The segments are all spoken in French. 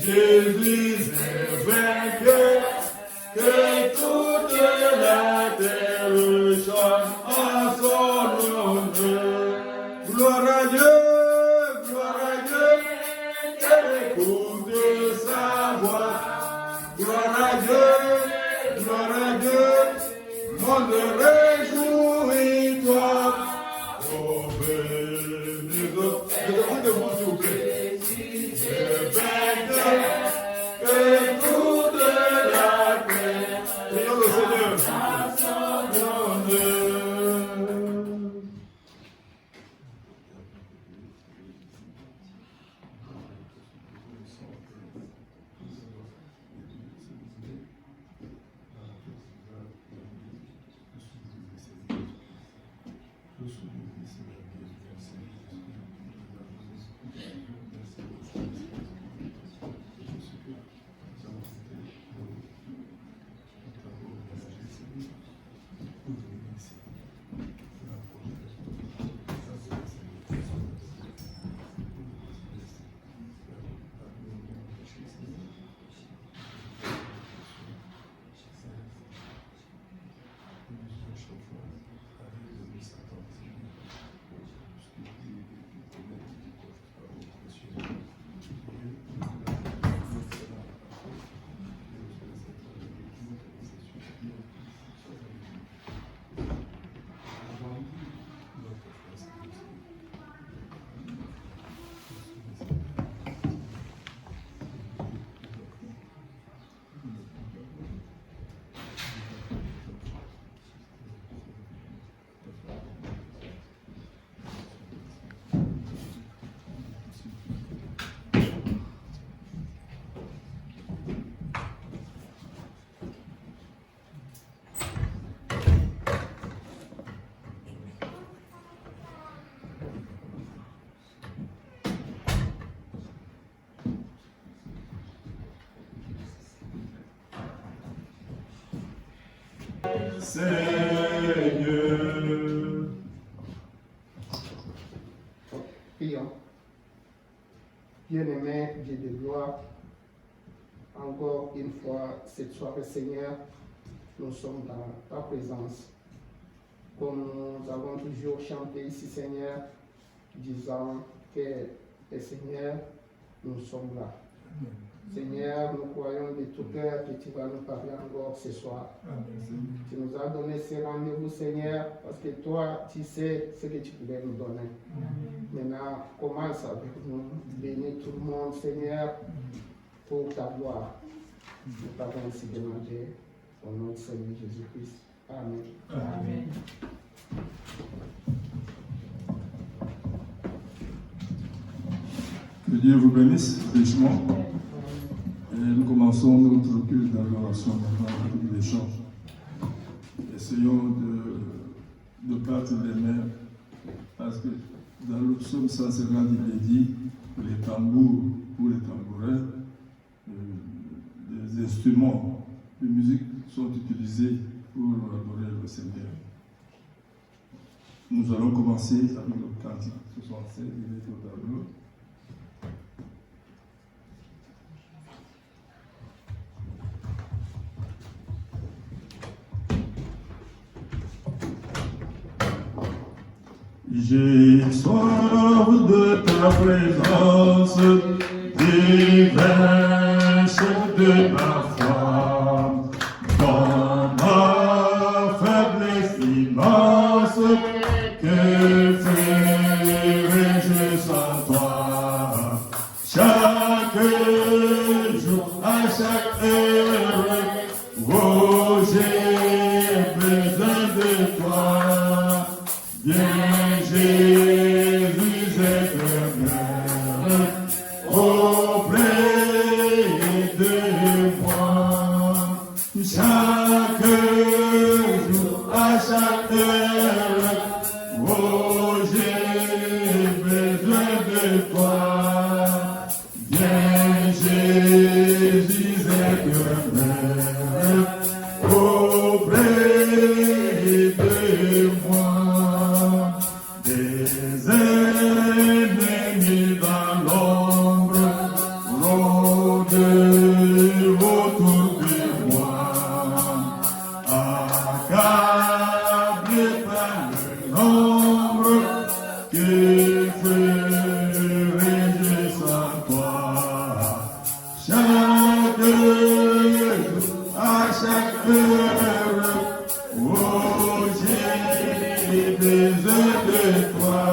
Jésus est vainqueur, que toute la terre chante en son honneur. Gloire à Dieu, qu'elle écoute sa voix. Gloire à Dieu, monde réjouis-toi. Oh, bénis-nous. Regardez-vous, s'il vous plaît. C'est vainqueur, que toute la terre. Prions le Seigneur. À son honneur. Seigneur. Prions. Bien-aimé, Dieu de gloire, encore une fois, cette soirée, Seigneur, nous sommes dans ta présence. Comme nous avons toujours chanté ici, Seigneur, disant que le Seigneur, nous sommes là. Seigneur, nous croyons de tout cœur que tu vas nous parler encore ce soir. Amen. Tu nous as donné ce rendez-vous, Seigneur, parce que toi, tu sais ce que tu pouvais nous donner. Amen. Maintenant, commence avec nous. Bénis tout le monde, Seigneur, pour ta gloire. Nous t'avons ainsi demandé au nom de Seigneur Jésus-Christ. Amen. Amen. Que Dieu vous bénisse richement. Et nous commençons notre culte d'adoration maintenant avec les chants. Essayons de battre les mains parce que dans le psaume 150, il est dit que les tambours pour les tambourins, les instruments de musique sont utilisés pour adorer le Seigneur. Nous allons commencer avec le cantique 67, il est au tableau. J'ai soif de ta présence, divin chef de ma foi, dans ma faiblesse immense, que ferais-je sans toi? Chaque jour, à chaque heure, oh, j'ai besoin de toi. Viens Jésus éternel, auprès de moi. Chaque jour, à chaque heure, oh, j'ai besoin de toi. Viens Jésus éternel, oh, autour de moi, accablé par le nombre que ferai-je sans toi. Chaque jour, à chaque heure, oh, j'ai besoin de toi.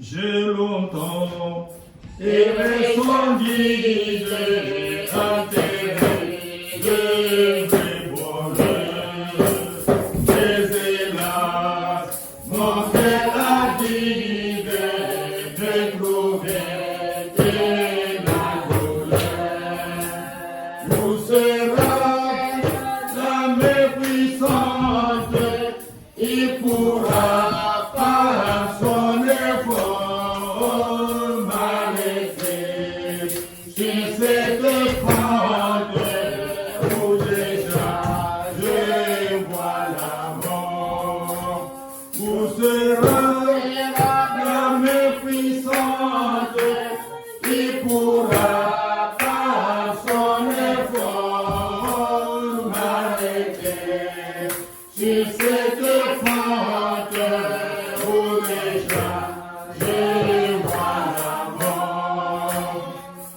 J'ai longtemps aimé son guide, enterré de mes bonheurs. Mais hélas, mon cœur a dit de trouver que la douleur. Où sera la mépuissante? Il pourra par son effort m'arrêter sur cette pente où déjà je vois la mort. Où sera la mépuissante? Il pourra par son effort m'arrêter sur cette pente où déjà je vois la mort.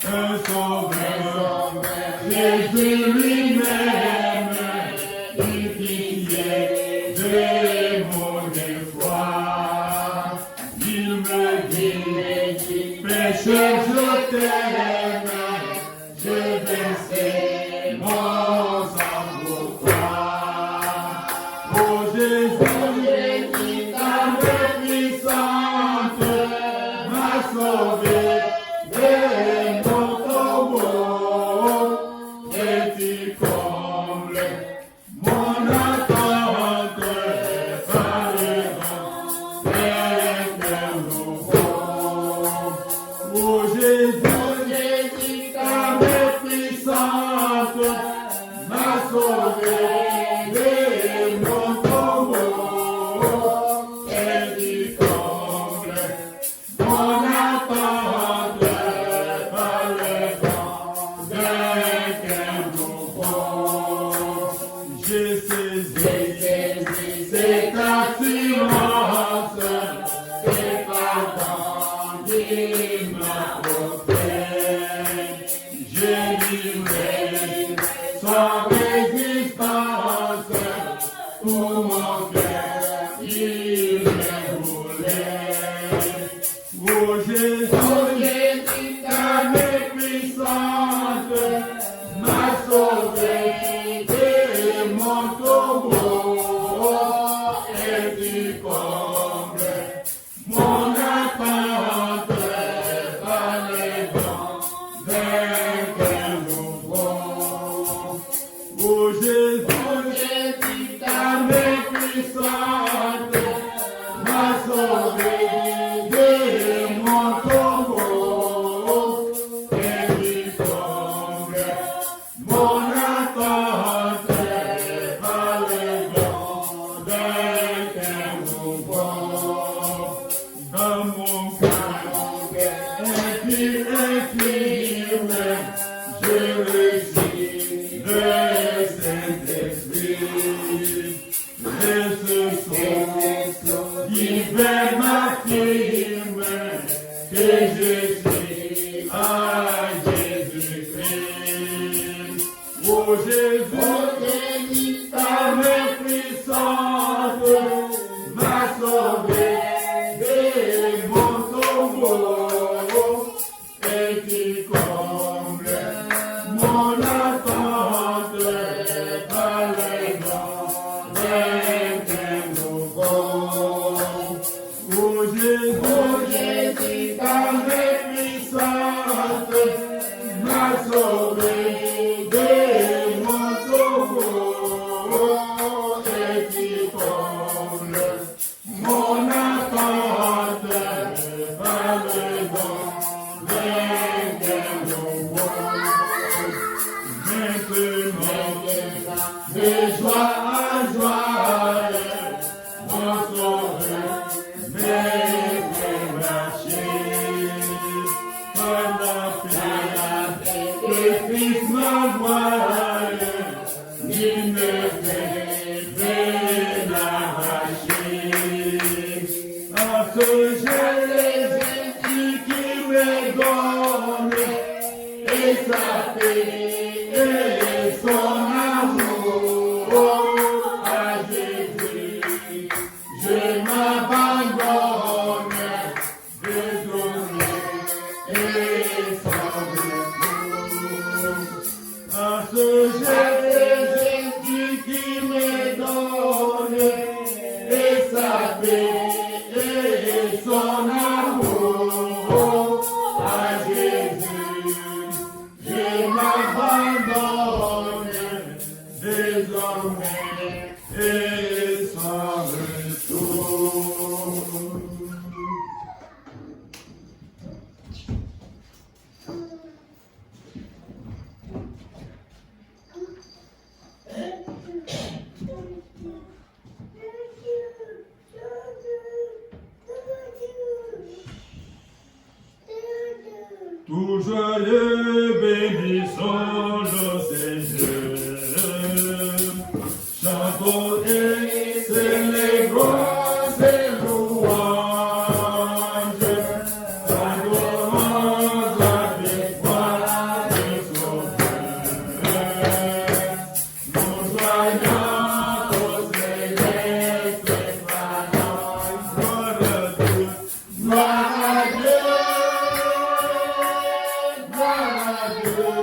Un sauveur, Jésus lui-même, il pitié de mon effroi. Il me dit, pécheur, je t'aime, délivré, sans résistance, tout mon cœur, il est roulé. Oh Jésus, ta main puissante m'a sauvé de mon tombeau et tu combles mon attente par les dons d'un nouveau. Oh Jésus, ta main puissante m'a sauvé de mon tombeau et tu combles mon attente par les dons d'un nouveau. Dans mon cœur intime, je récite le Saint-Esprit. Et ce son divin m'affirme que je suis à Jésus-Christ. Oh Jésus, ta main puissante m'a sauvé de mon tombeau et tu combles mon attente par les dons d'un nouveau. Oh Jésus, ta main puissante m'a sauvé de mon tombeau et tu combles mon attente par les dons d'un nouveau. Maintenant, de joie en joie, mon sauveur m'est marché. Comme la paix que Christ m'envoie, il me fait l'arracher. À ce Jésus qui me donne et sa paix et son amour à Jésus, je m'abandonne désormais et sans retour. À ce Jésus qui me donne et sa paix et son amour à Jésus, je m'abandonne désormais et sans retour. Tout joyeux bénissons le Seigneur, chantons et célébrons ses louanges, adorons la victoire de son cœur, nous joignons aux célestes esplanades, gloire à Dieu, gloire à Dieu.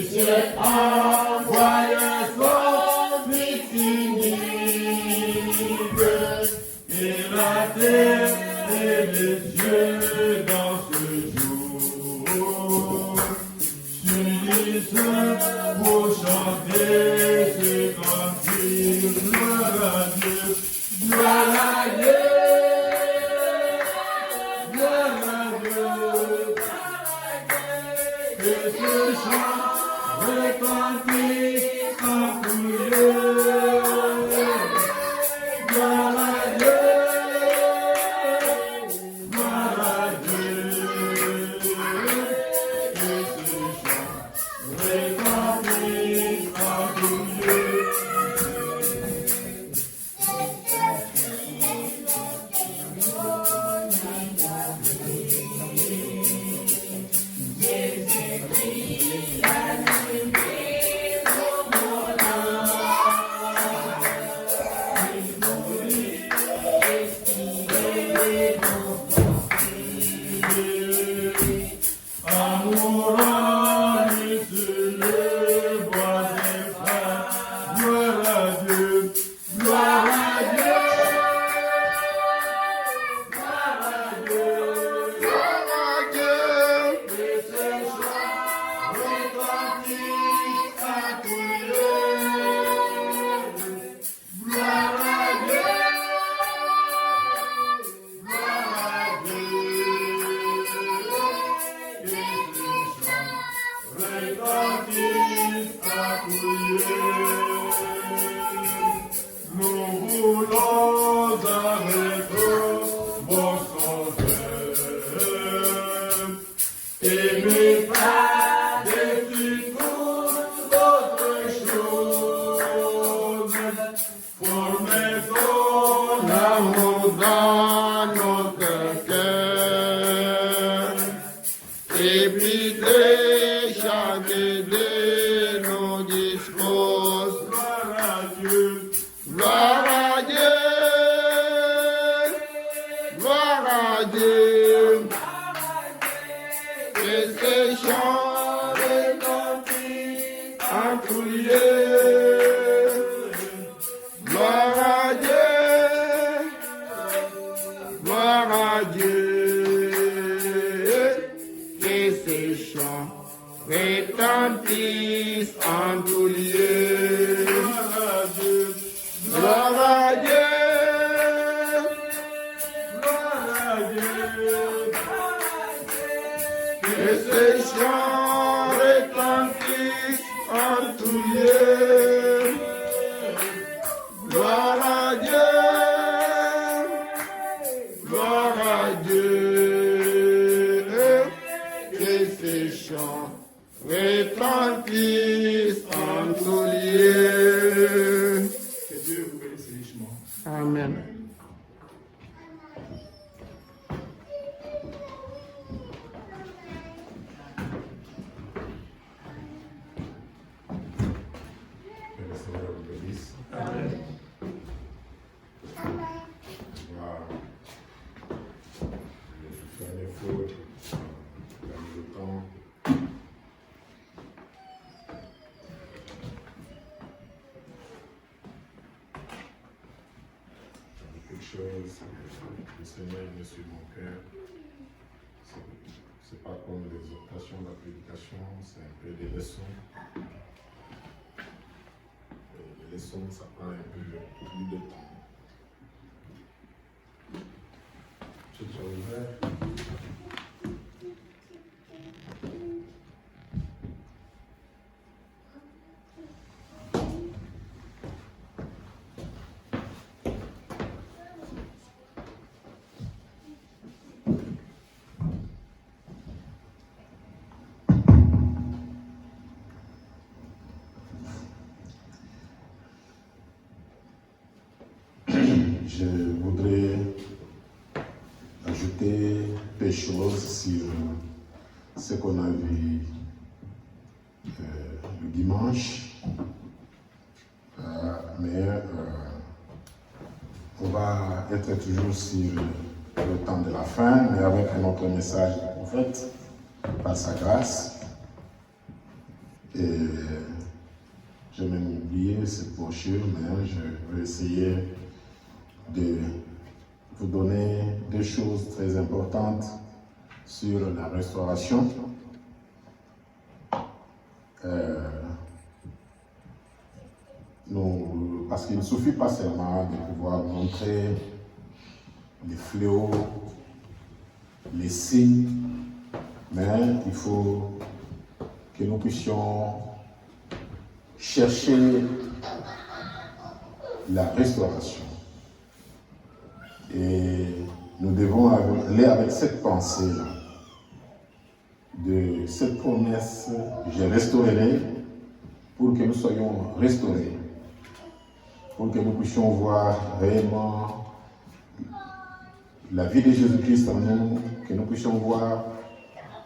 ciel envoya son Fils unique, et la terre et les cieux dans ce jour s'unissent pour chanter ce cantique. Gloire à Dieu, gloire à Dieu, gloire à Dieu. Que ce chant retentisse en tout lieu. Gloire à Dieu, gloire à Dieu. Que ce chant retentisse en tout lieu. Le Seigneur est sur mon cœur. C'est pas comme l'exhortation, la prédication, c'est un peu des leçons. Les leçons, ça prend un peu plus de temps. Tu es ouvert? Je voudrais ajouter des choses sur ce qu'on a vu le dimanche, mais on va être toujours sur le temps de la fin, mais avec un autre message du prophète, par sa grâce. Et j'ai même oublié cette brochure, mais je vais essayer de vous donner deux choses très importantes sur la restauration. Parce qu'il ne suffit pas seulement de pouvoir montrer les fléaux, les signes, mais il faut que nous puissions chercher la restauration. Et nous devons aller avec cette pensée-là, de cette promesse, je restaurerai, pour que nous soyons restaurés, pour que nous puissions voir réellement la vie de Jésus-Christ en nous, que nous puissions voir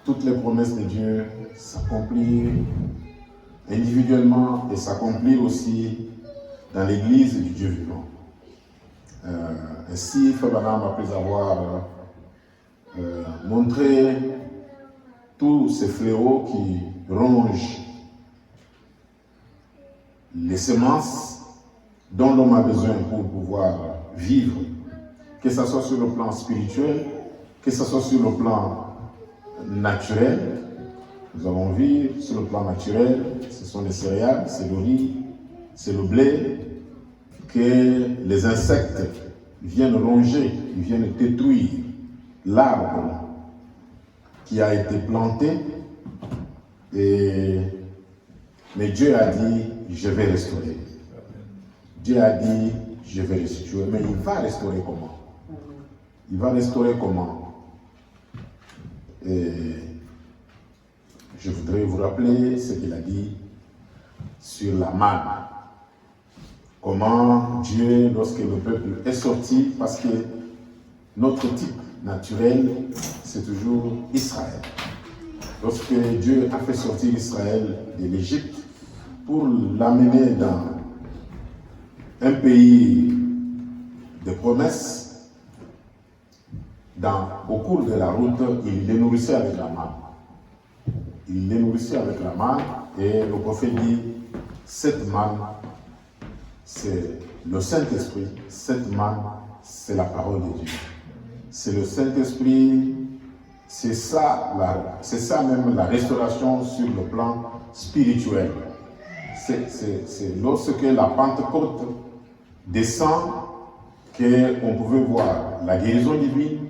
toutes les promesses de Dieu s'accomplir individuellement et s'accomplir aussi dans l'Église du Dieu vivant. Ainsi, Frère Branham, après avoir montré tous ces fléaux qui rongent les semences dont l'homme a besoin pour pouvoir vivre, que ce soit sur le plan spirituel, que ce soit sur le plan naturel. Nous avons vu sur le plan naturel, ce sont les céréales, c'est le riz, c'est le blé, que les insectes viennent ronger, ils viennent détruire l'arbre qui a été planté. Mais Dieu a dit, je vais restaurer. Dieu a dit, je vais restituer. Mais il va restaurer comment? Il va restaurer comment? Et je voudrais vous rappeler ce qu'il a dit sur la manne. Comment Dieu, lorsque le peuple est sorti, parce que notre type naturel, c'est toujours Israël. Lorsque Dieu a fait sortir Israël de l'Égypte pour l'amener dans un pays de promesses, au cours de la route, il les nourrissait avec la manne. Il les nourrissait avec la manne et le prophète dit, cette manne, c'est le Saint-Esprit, cette manne, c'est la parole de Dieu. C'est le Saint-Esprit, c'est ça même la restauration sur le plan spirituel. C'est lorsque la Pentecôte descend qu'on pouvait voir la guérison divine,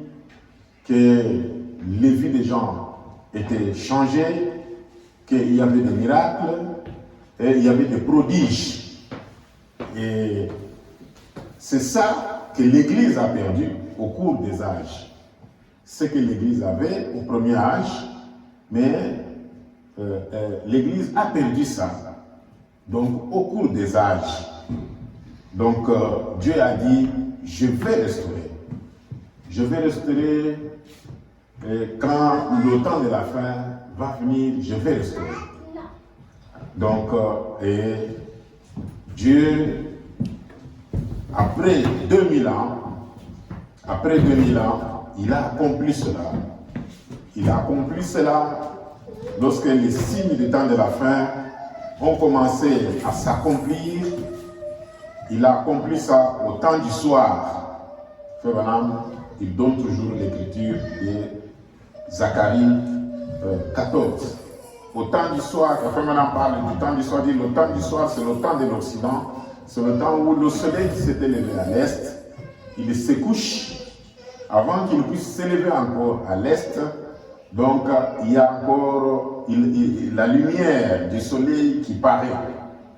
que les vies des gens étaient changées, qu'il y avait des miracles et il y avait des prodiges. Et c'est ça que l'Église a perdu au cours des âges. Ce que l'Église avait au premier âge, mais l'Église a perdu ça. Donc au cours des âges. Donc Dieu a dit, je vais restaurer. Je vais restaurer quand le temps de la fin va venir, je vais restaurer. Donc, Dieu, après 2000 ans, il a accompli cela. Il a accompli cela lorsque les signes du temps de la fin ont commencé à s'accomplir. Il a accompli ça au temps du soir. Frère Branham, il donne toujours l'écriture de Zacharie 14. Au temps du soir, Frère Branham parle du temps du soir, dit le temps du soir, c'est le temps de l'Occident. C'est le temps où le soleil s'était levé à l'est. Il se couche avant qu'il puisse s'élever encore à l'est. Donc, il y a encore la lumière du soleil qui paraît.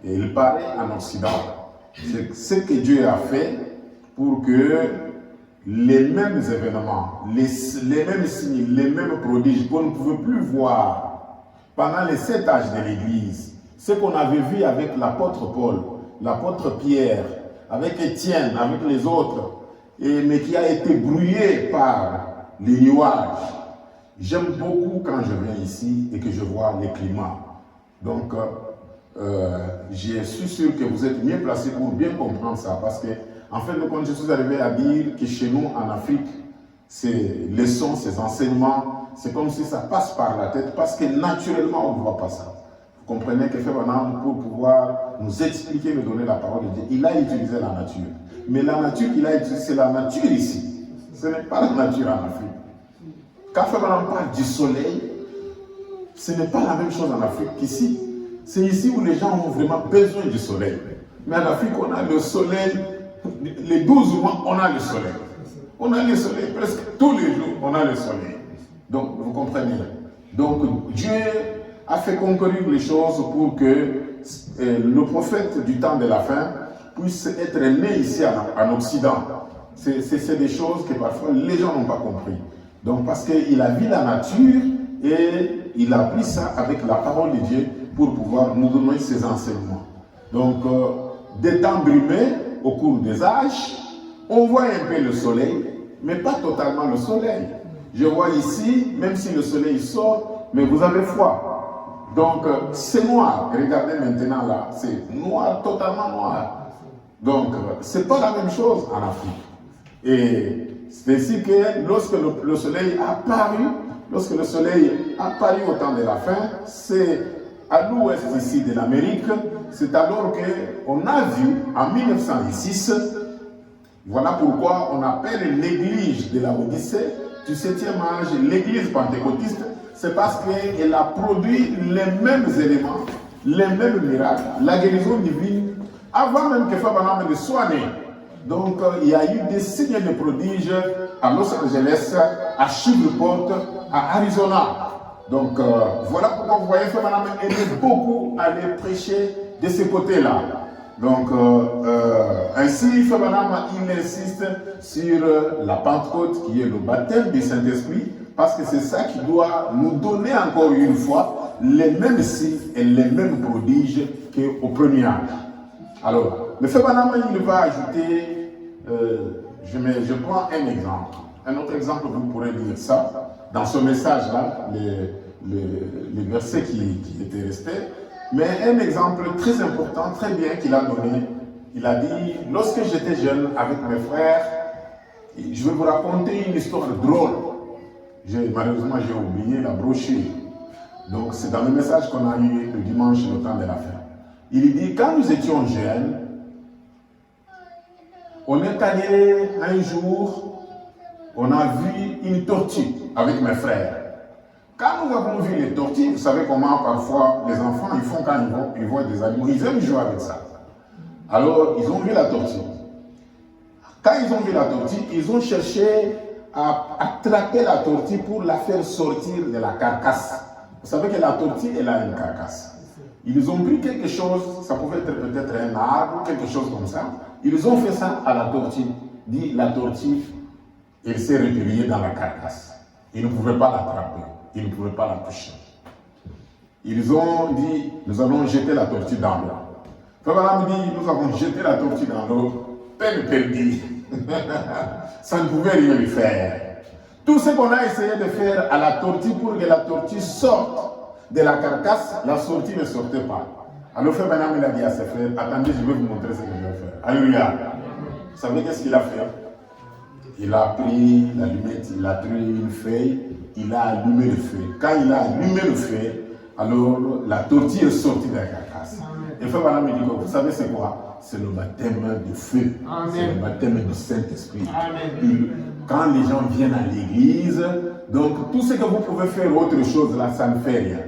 Et il paraît en Occident. C'est ce que Dieu a fait pour que les mêmes événements, les mêmes signes, les mêmes prodiges qu'on ne pouvait plus voir pendant les 7 âges de l'Église, ce qu'on avait vu avec l'apôtre Paul, l'apôtre Pierre, avec Étienne, avec les autres, mais qui a été brouillé par les nuages. J'aime beaucoup quand je viens ici et que je vois les climats. Donc, je suis sûr que vous êtes mieux placé pour bien comprendre ça, parce que, en fait, quand je suis arrivé à dire que chez nous, en Afrique, ces leçons, ces enseignements, c'est comme si ça passe par la tête, parce que naturellement, on ne voit pas ça. Vous comprenez que Frère Branham, pour pouvoir nous expliquer, nous donner la parole de Dieu, il a utilisé la nature. Mais la nature qu'il a utilisée, c'est la nature ici. Ce n'est pas la nature en Afrique. Quand Frère Branham parle du soleil, ce n'est pas la même chose en Afrique qu'ici. C'est ici où les gens ont vraiment besoin du soleil. Mais en Afrique, on a le soleil, les 12 mois, on a le soleil. On a le soleil presque tous les jours, on a le soleil. Donc, vous comprenez. Donc, Dieu a fait concourir les choses pour que le prophète du temps de la fin puisse être né ici en Occident. C'est des choses que parfois les gens n'ont pas compris. Donc, parce qu'il a vu la nature et il a pris ça avec la parole de Dieu pour pouvoir nous donner ses enseignements. Donc, des temps brumés au cours des âges, on voit un peu le soleil, mais pas totalement le soleil. Je vois ici, même si le soleil sort, mais vous avez froid. Donc, c'est noir. Regardez maintenant là, c'est noir, totalement noir. Donc, c'est pas la même chose en Afrique. Et c'est ainsi que lorsque le soleil a apparu, au temps de la fin, c'est à l'ouest ici de l'Amérique, c'est alors qu'on a vu en 1906, voilà pourquoi on appelle l'église de la Odyssée du 7e âge l'église pentecôtiste, c'est parce qu'elle a produit les mêmes éléments, les mêmes miracles, la guérison divine, avant même que Frère Branham ne soit né. Donc, il y a eu des signes de prodiges à Los Angeles, à Shreveport, à Arizona. Donc, voilà pourquoi vous voyez Frère Branham aimait beaucoup aller prêcher de ce côté-là. Donc, ainsi, Frère Branham, il insiste sur la Pentecôte, qui est le baptême du Saint-Esprit, parce que c'est ça qui doit nous donner encore une fois les mêmes signes et les mêmes prodiges qu'au premier âge. Alors, le Frère Branham, il va ajouter, je prends un exemple. Un autre exemple, vous pourrez lire ça dans ce message-là, les versets qui étaient restés. Mais un exemple très important, très bien qu'il a donné, il a dit, lorsque j'étais jeune avec mes frères, je vais vous raconter une histoire drôle. Malheureusement, j'ai oublié la brochure. Donc, c'est dans le message qu'on a eu le dimanche, le temps de la fin. Il dit, quand nous étions jeunes, on est allé un jour, on a vu une tortue avec mes frères. Quand nous avons vu les tortues, vous savez comment parfois les enfants, ils font quand ils voient des animaux, ils aiment jouer avec ça. Alors, ils ont vu la tortue. Quand ils ont vu la tortue, ils ont cherché à attraper la tortue pour la faire sortir de la carcasse. Vous savez que la tortue, elle a une carcasse. Ils ont pris quelque chose, ça pouvait être peut-être un arbre, quelque chose comme ça. Ils ont fait ça à la tortue. Dit la tortue, elle s'est repliée dans la carcasse. Ils ne pouvaient pas l'attraper. Ils ne pouvaient pas la toucher. Ils ont dit, nous allons jeter la tortue dans l'eau. Frère Branham dit, nous avons jeté la tortue dans l'eau, peine perdue. Ça ne pouvait rien lui faire. Tout ce qu'on a essayé de faire à la tortue pour que la tortue sorte de la carcasse, la sortie ne sortait pas. Alors Frère Branham il a dit à ses frères, attendez, je vais vous montrer ce que je vais faire. Alléluia. Vous savez qu'est-ce qu'il a fait? Il a pris l'allumette, il a pris une feuille, il a allumé le feu. Quand il a allumé le feu, alors la tortue est sortie de la carcasse. Et Frère Branham dit, vous savez c'est quoi? C'est le baptême de feu. C'est le baptême du Saint-Esprit. Quand les gens viennent à l'église, donc tout ce que vous pouvez faire autre chose là, ça ne fait rien.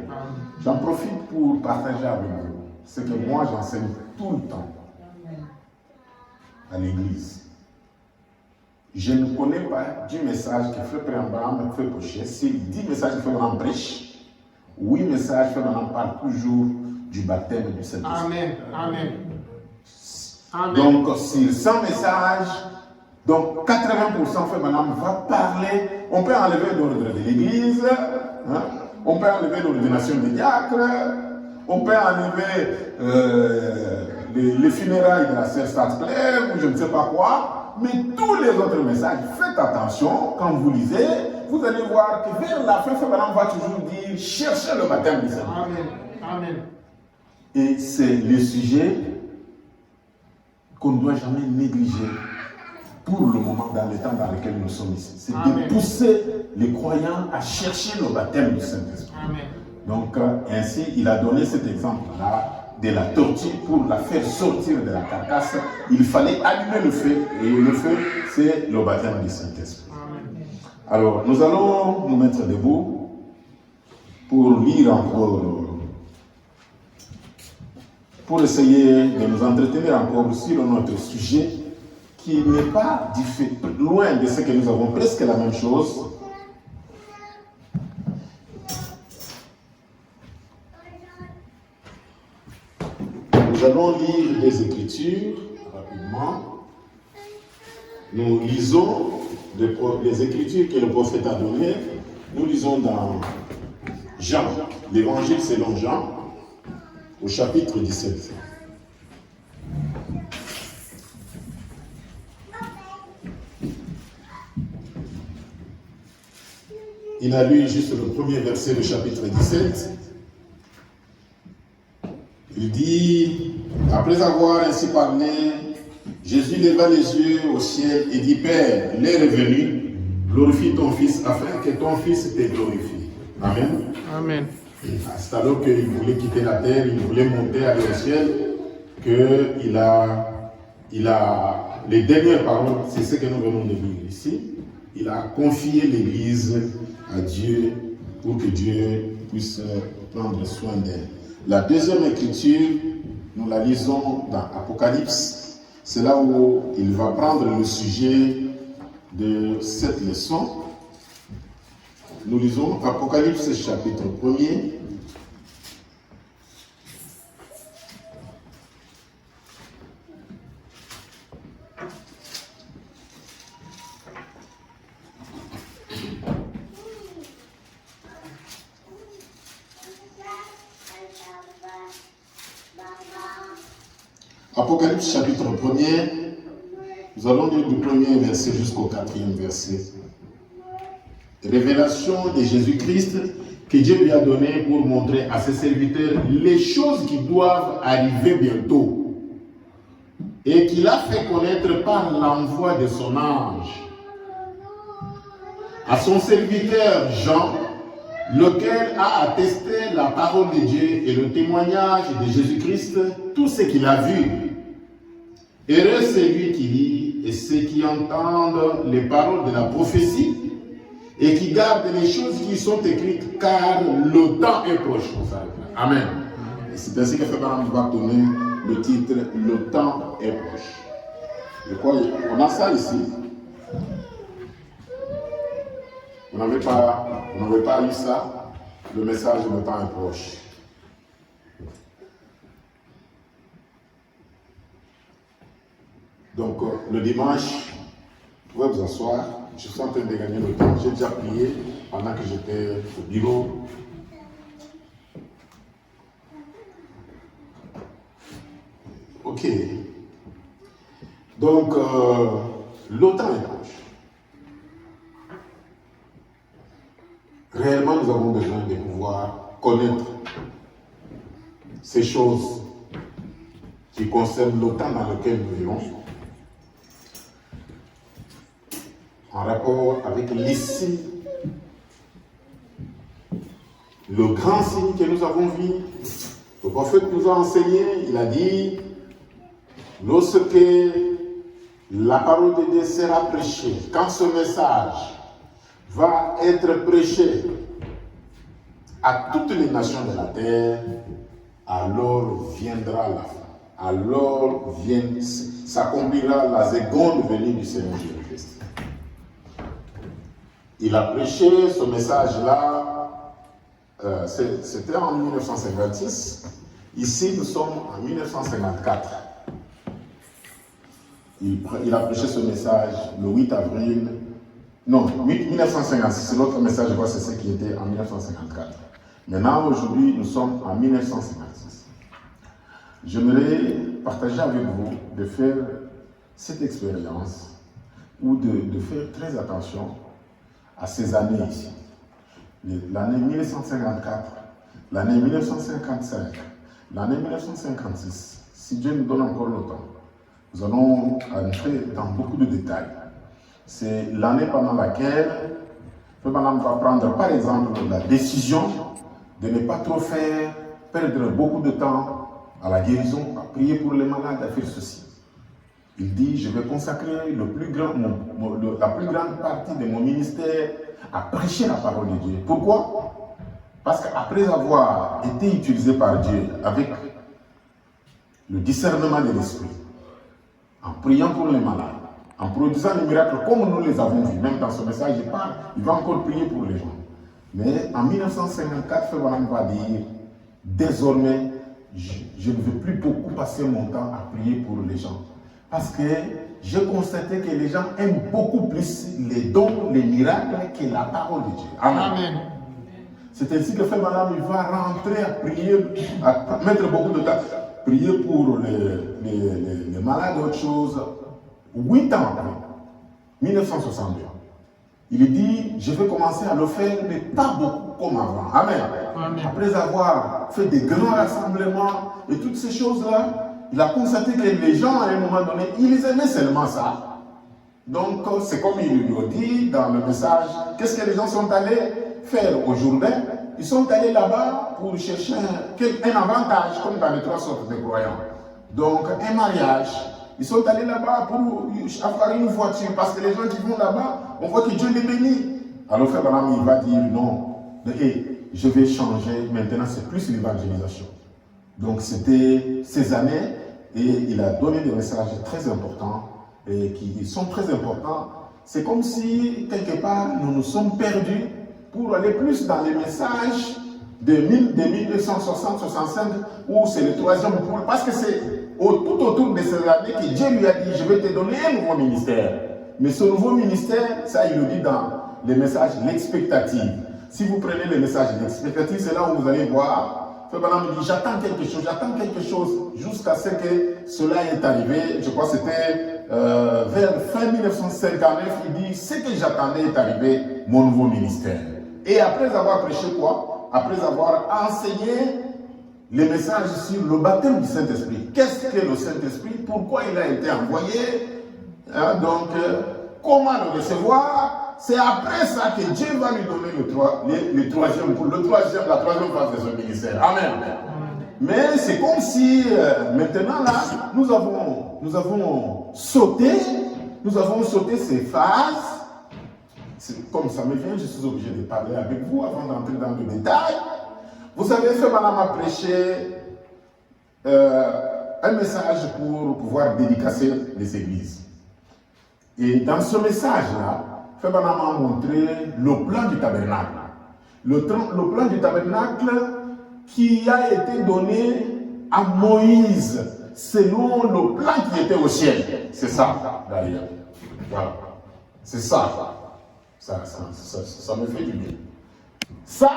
J'en profite pour partager avec vous ce que moi j'enseigne tout le temps à l'église. Je ne connais pas 10 messages que Frère Branham fait prêcher. C'est 10 messages que Frère Branham prêche. 8 messages que Frère Branham parle toujours du baptême du Saint-Esprit. Amen. Amen. Amen. Donc, sur 100 messages, donc 80% Frère Branham va parler. On peut enlever l'ordre de l'église, hein? On peut enlever l'ordination des diacres, on peut enlever les funérailles de la sœur Stade-Claire ou je ne sais pas quoi, mais tous les autres messages, faites attention, quand vous lisez, vous allez voir que vers la fin, Frère Branham va toujours dire cherchez le baptême du Seigneur. Amen. Amen. Et c'est le sujet qu'on ne doit jamais négliger pour le moment, dans le temps dans lequel nous sommes ici. C'est de pousser les croyants à chercher le baptême du Saint-Esprit. Donc, ainsi, il a donné cet exemple-là de la tortue pour la faire sortir de la carcasse. Il fallait allumer le feu, et le feu, c'est le baptême du Saint-Esprit. Alors, nous allons nous mettre debout pour lire encore, pour essayer de nous entretenir encore sur notre sujet qui n'est pas loin de ce que nous avons, presque la même chose. Nous allons lire les Écritures rapidement. Nous lisons les Écritures que le prophète a données. Nous lisons dans Jean, l'Évangile selon Jean, au chapitre 17. Il a lu juste le premier verset du chapitre 17. Il dit, après avoir ainsi parlé, Jésus leva les yeux au ciel et dit, Père, l'heure est venue, glorifie ton Fils afin que ton Fils te glorifie. Amen. Amen. C'est alors qu'il voulait quitter la terre, il voulait monter aller au ciel, qu'il a les dernières paroles, c'est ce que nous venons de lire ici. Il a confié l'Église à Dieu pour que Dieu puisse prendre soin d'elle. La deuxième écriture, nous la lisons dans Apocalypse. C'est là où il va prendre le sujet de cette leçon. Nous lisons Apocalypse chapitre 1er. Apocalypse chapitre 1er, nous allons lire du premier verset jusqu'au 4e verset. Révélation de Jésus-Christ que Dieu lui a donné pour montrer à ses serviteurs les choses qui doivent arriver bientôt et qu'il a fait connaître par l'envoi de son ange à son serviteur Jean, lequel a attesté la parole de Dieu et le témoignage de Jésus-Christ, tout ce qu'il a vu. Heureux celui qui lit et ceux qui entendent les paroles de la prophétie et qui gardent les choses qui sont écrites, car le temps est proche. Amen. Et c'est ainsi que Fabien va donner le titre « Le temps est proche ». Je crois qu'on a ça ici. Vous n'avez pas lu ça, le message « Le temps est proche ». Donc, le dimanche, vous pouvez vous asseoir. Je suis en train de gagner le temps. J'ai déjà prié pendant que j'étais au bureau. Ok. Donc, le temps est proche. Réellement, nous avons besoin de pouvoir connaître ces choses qui concernent le temps dans lequel nous vivons, en rapport avec l'ici, le grand signe que nous avons vu. Le prophète nous a enseigné, il a dit, lorsque la parole de Dieu sera prêchée, quand ce message va être prêché à toutes les nations de la terre, alors viendra la fin. Alors s'accomplira la seconde venue du Seigneur Jésus-Christ. Il a prêché ce message-là, c'était en 1956. Ici, nous sommes en 1954. Il a prêché ce message le 8 avril. Non, 1956, l'autre message, je crois, c'est ce qui était en 1954. Maintenant, aujourd'hui, nous sommes en 1956. J'aimerais partager avec vous de faire cette expérience ou de faire très attention à ces années ici. L'année 1954, l'année 1955, l'année 1956. Si Dieu nous donne encore le temps, nous allons entrer dans beaucoup de détails. C'est l'année pendant laquelle le madame va prendre par exemple la décision de ne pas trop perdre beaucoup de temps à la guérison, à prier pour les malades, à faire ceci. Il dit, je vais consacrer la plus grande partie de mon ministère à prêcher la parole de Dieu. Pourquoi? Parce qu'après avoir été utilisé par Dieu avec le discernement de l'esprit, en priant pour les malades, en produisant les miracles comme nous les avons vus, même dans ce message, il va encore prier pour les gens. Mais en 1954, Frère Branham va dire, désormais, je ne veux plus beaucoup passer mon temps à prier pour les gens. Parce que j'ai constaté que les gens aiment beaucoup plus les dons, les miracles que la parole de Dieu. Amen. Amen. C'est ainsi que Frère Branham va rentrer à prier, à mettre beaucoup de temps, prier pour les malades et autre chose. 8 ans après, 1962, il dit, je vais commencer à le faire, mais pas beaucoup comme avant. Amen. Amen. Après avoir fait des grands rassemblements et toutes ces choses-là, il a constaté que les gens, à un moment donné, ils aimaient seulement ça. Donc, c'est comme il lui a dit dans le message, qu'est-ce que les gens sont allés faire au Jourdain? Ils sont allés là-bas pour chercher un avantage, comme dans les 3 sortes de croyants. Donc, un mariage. Ils sont allés là-bas pour avoir une voiture, parce que les gens qui vont là-bas, on voit que Dieu les bénit. Alors, Frère Branham, il va dire non, je vais changer, maintenant c'est plus l'évangélisation. Donc, c'était ces années, et il a donné des messages très importants, et qui sont très importants. C'est comme si, quelque part, nous nous sommes perdus pour aller plus dans les messages de 1960-65, où c'est le 3e pôle, parce que c'est tout autour de ces années que Dieu lui a dit, je vais te donner un nouveau ministère. Mais ce nouveau ministère, ça il le dit dans les messages, l'expectative. Si vous prenez les messages l'expectative, c'est là où vous allez voir, Frère Branham me dit, j'attends quelque chose, jusqu'à ce que cela est arrivé. Je crois que c'était vers fin 1959, il dit, ce que j'attendais est arrivé, mon nouveau ministère. Et après avoir prêché quoi? Après avoir enseigné les messages sur le baptême du Saint-Esprit. Qu'est-ce que le Saint-Esprit? Pourquoi il a été envoyé? Comment le recevoir? C'est après ça que Dieu va lui donner la troisième phase de son ministère. Amen. Mais c'est comme si maintenant là, nous avons sauté ces phases. Comme ça me vient, je suis obligé de parler avec vous avant d'entrer dans le détail. Vous savez, Frère Branham a prêché un message pour pouvoir dédicacer les églises. Et dans ce message-là, Frère Branham a montré le plan du tabernacle. Le plan du tabernacle qui a été donné à Moïse selon le plan qui était au ciel. C'est ça, d'ailleurs. Voilà. C'est ça. Ça me fait du bien. Ça,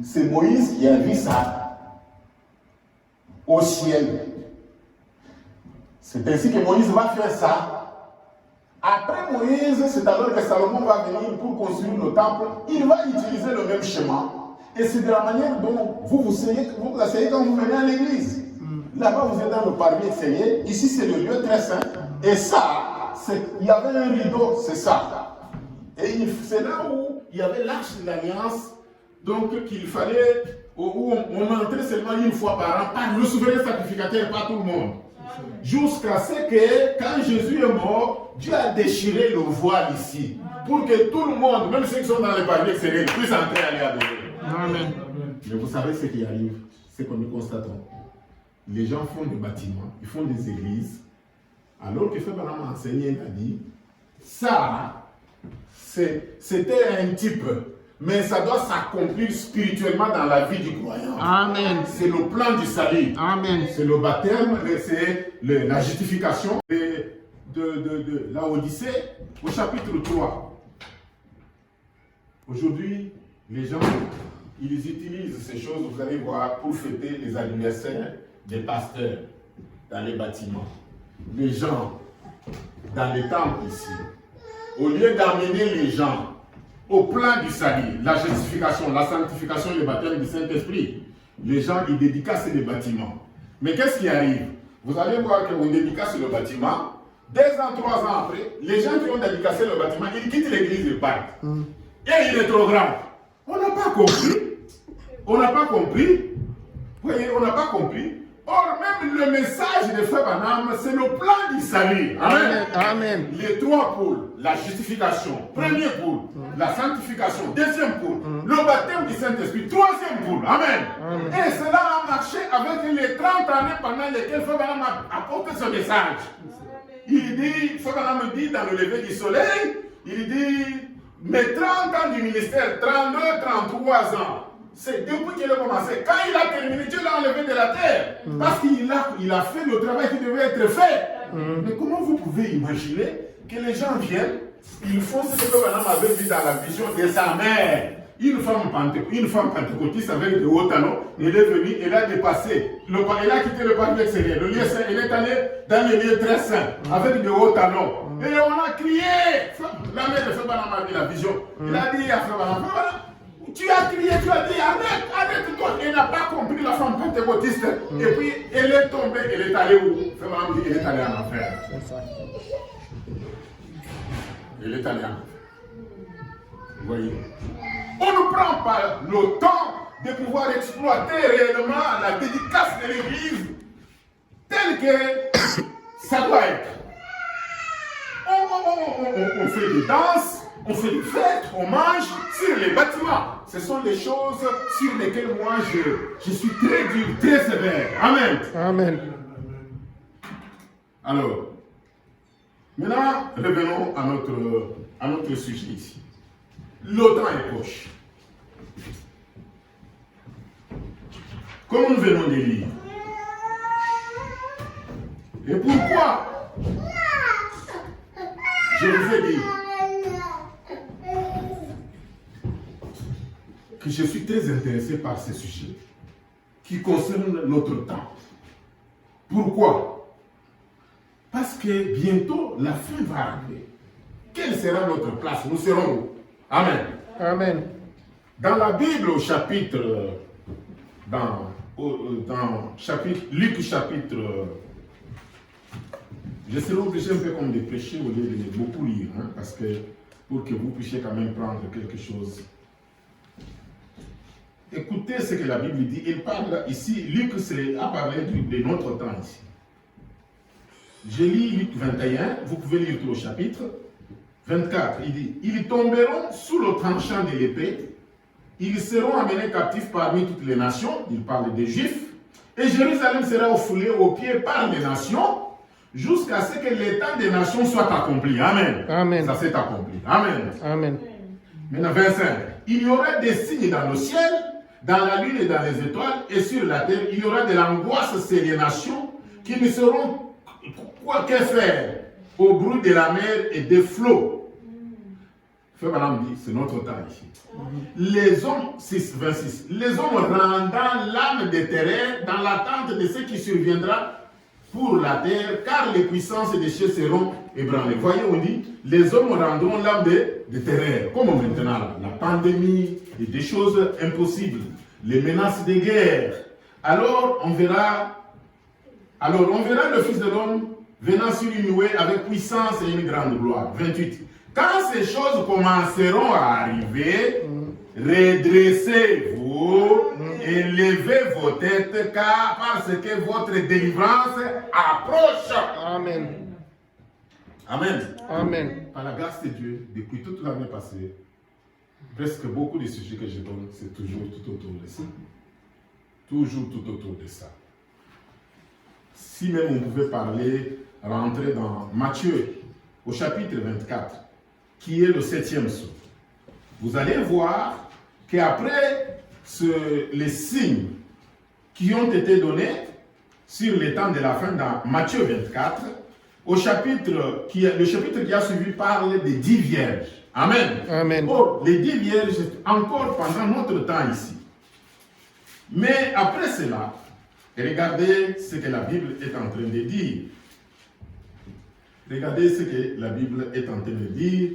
c'est Moïse qui a vu ça au ciel. C'est ainsi que Moïse va faire ça. Après Moïse, c'est alors que Salomon va venir pour construire le temple. Il va utiliser le même schéma. Et c'est de la manière dont vous asseyez quand vous venez à l'église. Là-bas, vous êtes dans le parvis essayé. Ici, c'est le lieu très saint. Et ça, il y avait un rideau, c'est ça. Et c'est là où il y avait l'arche de l'alliance. Donc, qu'il fallait, où on entrait seulement une fois par an, par le souverain sacrificateur, pas tout le monde. Jusqu'à ce que, quand Jésus est mort, Dieu a déchiré le voile ici. Pour que tout le monde, même ceux qui sont dans les parvis extérieurs, puissent entrer à aller adorer. Amen. Mais vous savez ce qui arrive, ce que nous constatons. Les gens font des bâtiments, ils font des églises, alors que Frère Branham a enseigné, il a dit, ça, c'était un type, mais ça doit s'accomplir spirituellement dans la vie du croyant. Amen. C'est le plan du salut. Amen. C'est le baptême, c'est la justification de la Odyssée au chapitre 3. Aujourd'hui, les gens, ils utilisent ces choses, vous allez voir, pour fêter les anniversaires des pasteurs dans les bâtiments. Les gens, dans les temples ici, au lieu d'amener les gens au plan du salut, la justification, la sanctification et le baptême du Saint-Esprit, les gens, ils dédicacent les bâtiments. Mais qu'est-ce qui arrive? Vous allez voir qu'on dédicace le bâtiment, 2 ans, 3 ans après, les gens qui ont dédicacé le bâtiment, ils quittent l'église et partent. Et il est trop grave. On n'a pas compris. on n'a pas compris. Voyez, on n'a pas compris. Or, même le message de Frère Branham, c'est le plan du salut. Amen. Amen. Les trois pôles, la justification, premier pôle, la sanctification, deuxième pôle, le baptême du Saint-Esprit, troisième pôle. Amen. Et cela a marché avec les 30 années pendant lesquelles Frère Branham a apporté ce message. Il dit, Frère Branham dit dans le lever du soleil, il dit, mes 30 ans du ministère, 32, 33 ans. C'est depuis qu'il a commencé. Quand il a terminé, Dieu l'a enlevé de la terre. Parce qu'il a fait le travail qui devait être fait. Mais comment vous pouvez imaginer que les gens viennent, ils font ce que Branham avait vu dans la vision de sa mère. Une femme pentecôtiste avec de hauts talons, elle est venue, elle a dépassé, elle a quitté le parc extérieur, le lieu saint, elle est allée dans le lieu très saint, avec de hauts talons. Et on a crié. La mère de Frère Branham a vu la vision. Elle a dit à Frère Branham, tu as crié, tu as dit arrête-toi. Elle n'a pas compris la femme pentecôtiste. Et puis elle est tombée, elle est allée où? Frère Branham dit, elle est allée en enfer. Elle est allée en enfer. Vous voyez? On ne prend pas le temps de pouvoir exploiter réellement la dédicace de l'Église telle que ça doit être. On fait des danses, on fait des fêtes, on mange sur les bâtiments. Ce sont des choses sur lesquelles moi je suis très dur, très sévère. Amen. Amen. Alors, maintenant, revenons à notre sujet ici. Le temps est proche. Comme nous venons de lire. Et pourquoi je vous ai dit que je suis très intéressé par ce sujet qui concerne notre temps. Pourquoi? Parce que bientôt la fin va arriver. Quelle sera notre place? Nous serons où? Amen. Amen. Dans la Bible, au chapitre, Luc chapitre, je serai obligé un peu comme de prêcher au lieu de beaucoup lire, hein, parce que pour que vous puissiez quand même prendre quelque chose. Écoutez ce que la Bible dit. Il parle ici, Luc a parlé de notre temps ici. Je lis Luc 21, vous pouvez lire tout le chapitre. 24, il dit, ils tomberont sous le tranchant de l'épée, ils seront amenés captifs parmi toutes les nations, il parle des Juifs, et Jérusalem sera foulée aux pieds par les nations, jusqu'à ce que les temps des nations soit accompli. Amen. Amen. Ça s'est accompli. Amen. Amen. Maintenant, 25, il y aura des signes dans le ciel, dans la lune et dans les étoiles, et sur la terre, il y aura de l'angoisse sur les nations, qui ne sauront que faire au bruit de la mer et des flots. Frère Branham dit, c'est notre temps ici. Les hommes, 26, les hommes rendant l'âme de terreur dans l'attente de ce qui surviendra pour la terre, car les puissances des cieux seront ébranlées. Voyez, on dit, les hommes rendront l'âme de terreur, comme maintenant, la pandémie et des choses impossibles, les menaces de guerre. Alors on verra le Fils de l'homme venant sur une nuée avec puissance et une grande gloire. 28. Quand ces choses commenceront à arriver, redressez-vous et levez vos têtes, car parce que votre délivrance approche. Amen. Amen. Amen. Par la grâce de Dieu, depuis toute l'année passée, presque beaucoup de sujets que je donne, c'est toujours tout autour de ça. Toujours tout autour de ça. Si même on pouvait rentrer dans Matthieu, au chapitre 24, qui est le 7e sceau, vous allez voir qu'après les signes qui ont été donnés sur les temps de la fin dans Matthieu 24, le chapitre qui a suivi parle des 10 vierges. Amen. Amen. Or, les 10 vierges, encore pendant notre temps ici. Mais après cela, regardez ce que la Bible est en train de dire. Regardez ce que la Bible est en train de dire.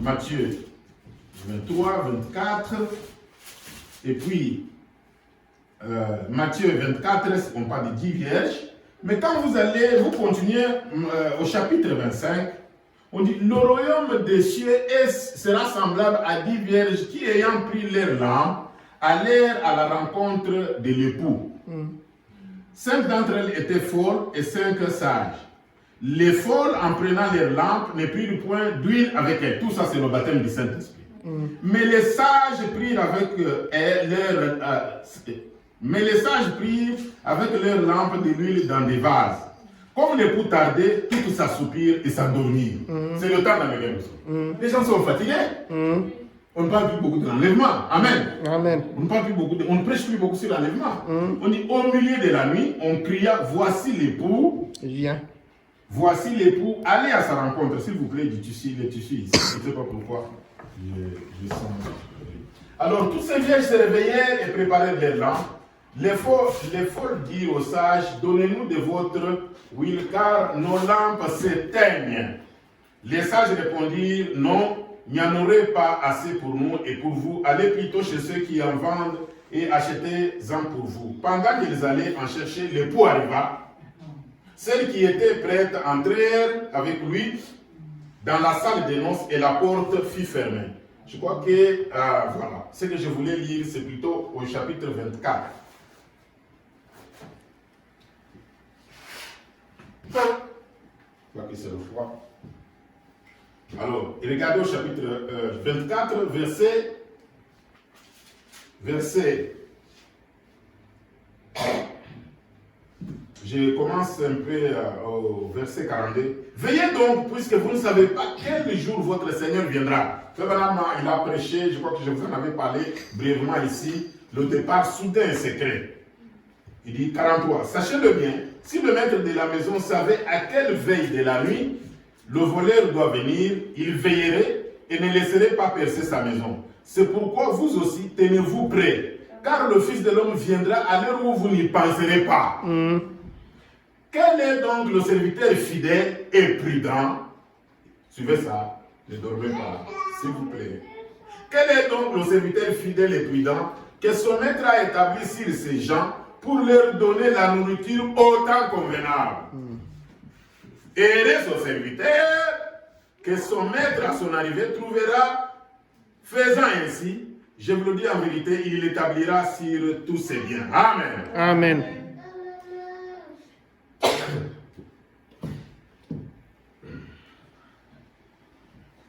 Matthieu 23, 24. Et puis, Matthieu 24, on parle de 10 vierges. Mais quand vous continuez au chapitre 25, on dit, le royaume des cieux sera semblable à 10 vierges qui, ayant pris leur lampe, allèrent à la rencontre de l'époux. 5 d'entre elles étaient folles et 5 sages. Les folles, en prenant leurs lampes, ne prirent point d'huile avec elles. Tout ça, c'est le baptême du Saint-Esprit. Mais les sages prirent avec leurs lampes de l'huile dans des vases. Comme l'époux tardait, toutes s'assoupirent et s'endormirent. C'est le temps d'enlever le Les gens sont fatigués. On ne parle plus beaucoup de l'enlèvement. Amen. Amen. On ne prêche plus beaucoup sur l'enlèvement. On dit au milieu de la nuit, on cria, voici l'époux. Viens. Voici l'époux. Allez à sa rencontre, s'il vous plaît, du tissu, le tissu ici. Je ne sais pas pourquoi. Je sens. Alors tous ces vierges se réveillèrent et préparèrent les lampes. Les folles dirent aux sages, donnez-nous de votre huile, car nos lampes s'éteignent. Les sages répondirent, non, il n'y en aurait pas assez pour nous et pour vous. Allez plutôt chez ceux qui en vendent et achetez-en pour vous. Pendant qu'ils allaient en chercher, l'époux arriva. Celles qui étaient prêtes entrèrent avec lui dans la salle des noces et la porte fut fermée. Je crois que, voilà, ce que je voulais lire, c'est plutôt au chapitre 24. Je crois que c'est le froid. Alors, regardez au chapitre 24, verset. Je commence un peu au verset 42. Veillez donc, puisque vous ne savez pas quel jour votre Seigneur viendra. Il a prêché, je crois que je vous en avais parlé brièvement ici, le départ soudain et secret. Il dit 43. Sachez-le bien, si le maître de la maison savait à quelle veille de la nuit le voleur doit venir, il veillerait et ne laisserait pas percer sa maison. C'est pourquoi vous aussi, tenez-vous prêts, car le Fils de l'homme viendra à l'heure où vous n'y penserez pas. Quel est donc le serviteur fidèle et prudent? Suivez ça, ne dormez pas, s'il vous plaît. Quel est donc le serviteur fidèle et prudent que son maître a établi sur ces gens pour leur donner la nourriture au temps convenable? Heureux son serviteur que son maître à son arrivée trouvera. Faisant ainsi, je vous le dis en vérité, il l'établira sur tous ses biens. Amen. Amen.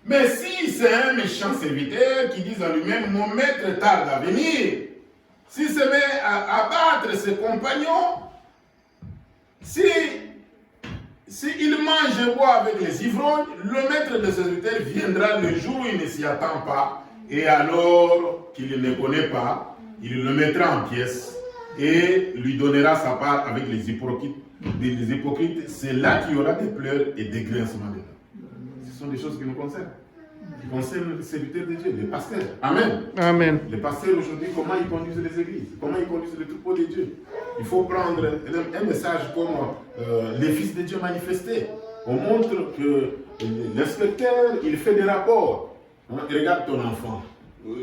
Mais si c'est un méchant serviteur qui dit en lui-même, mon maître tarde à venir, s'il se met à battre ses compagnons, s'il mange et boit avec les ivrognes, le maître de ce serviteur viendra le jour où il ne s'y attend pas, et alors qu'il ne connaît pas, il le mettra en pièces et lui donnera sa part avec les hypocrites. C'est là qu'il y aura des pleurs et des grincements dedans. Ce sont des choses qui nous concernent. Qui concernent les serviteurs de Dieu, les pasteurs. Amen. Amen. Les pasteurs aujourd'hui, comment ils conduisent les églises, comment ils conduisent le troupeau de Dieu. Il faut prendre un message comme les fils de Dieu manifestés. On montre que l'inspecteur, il fait des rapports. Regarde ton enfant.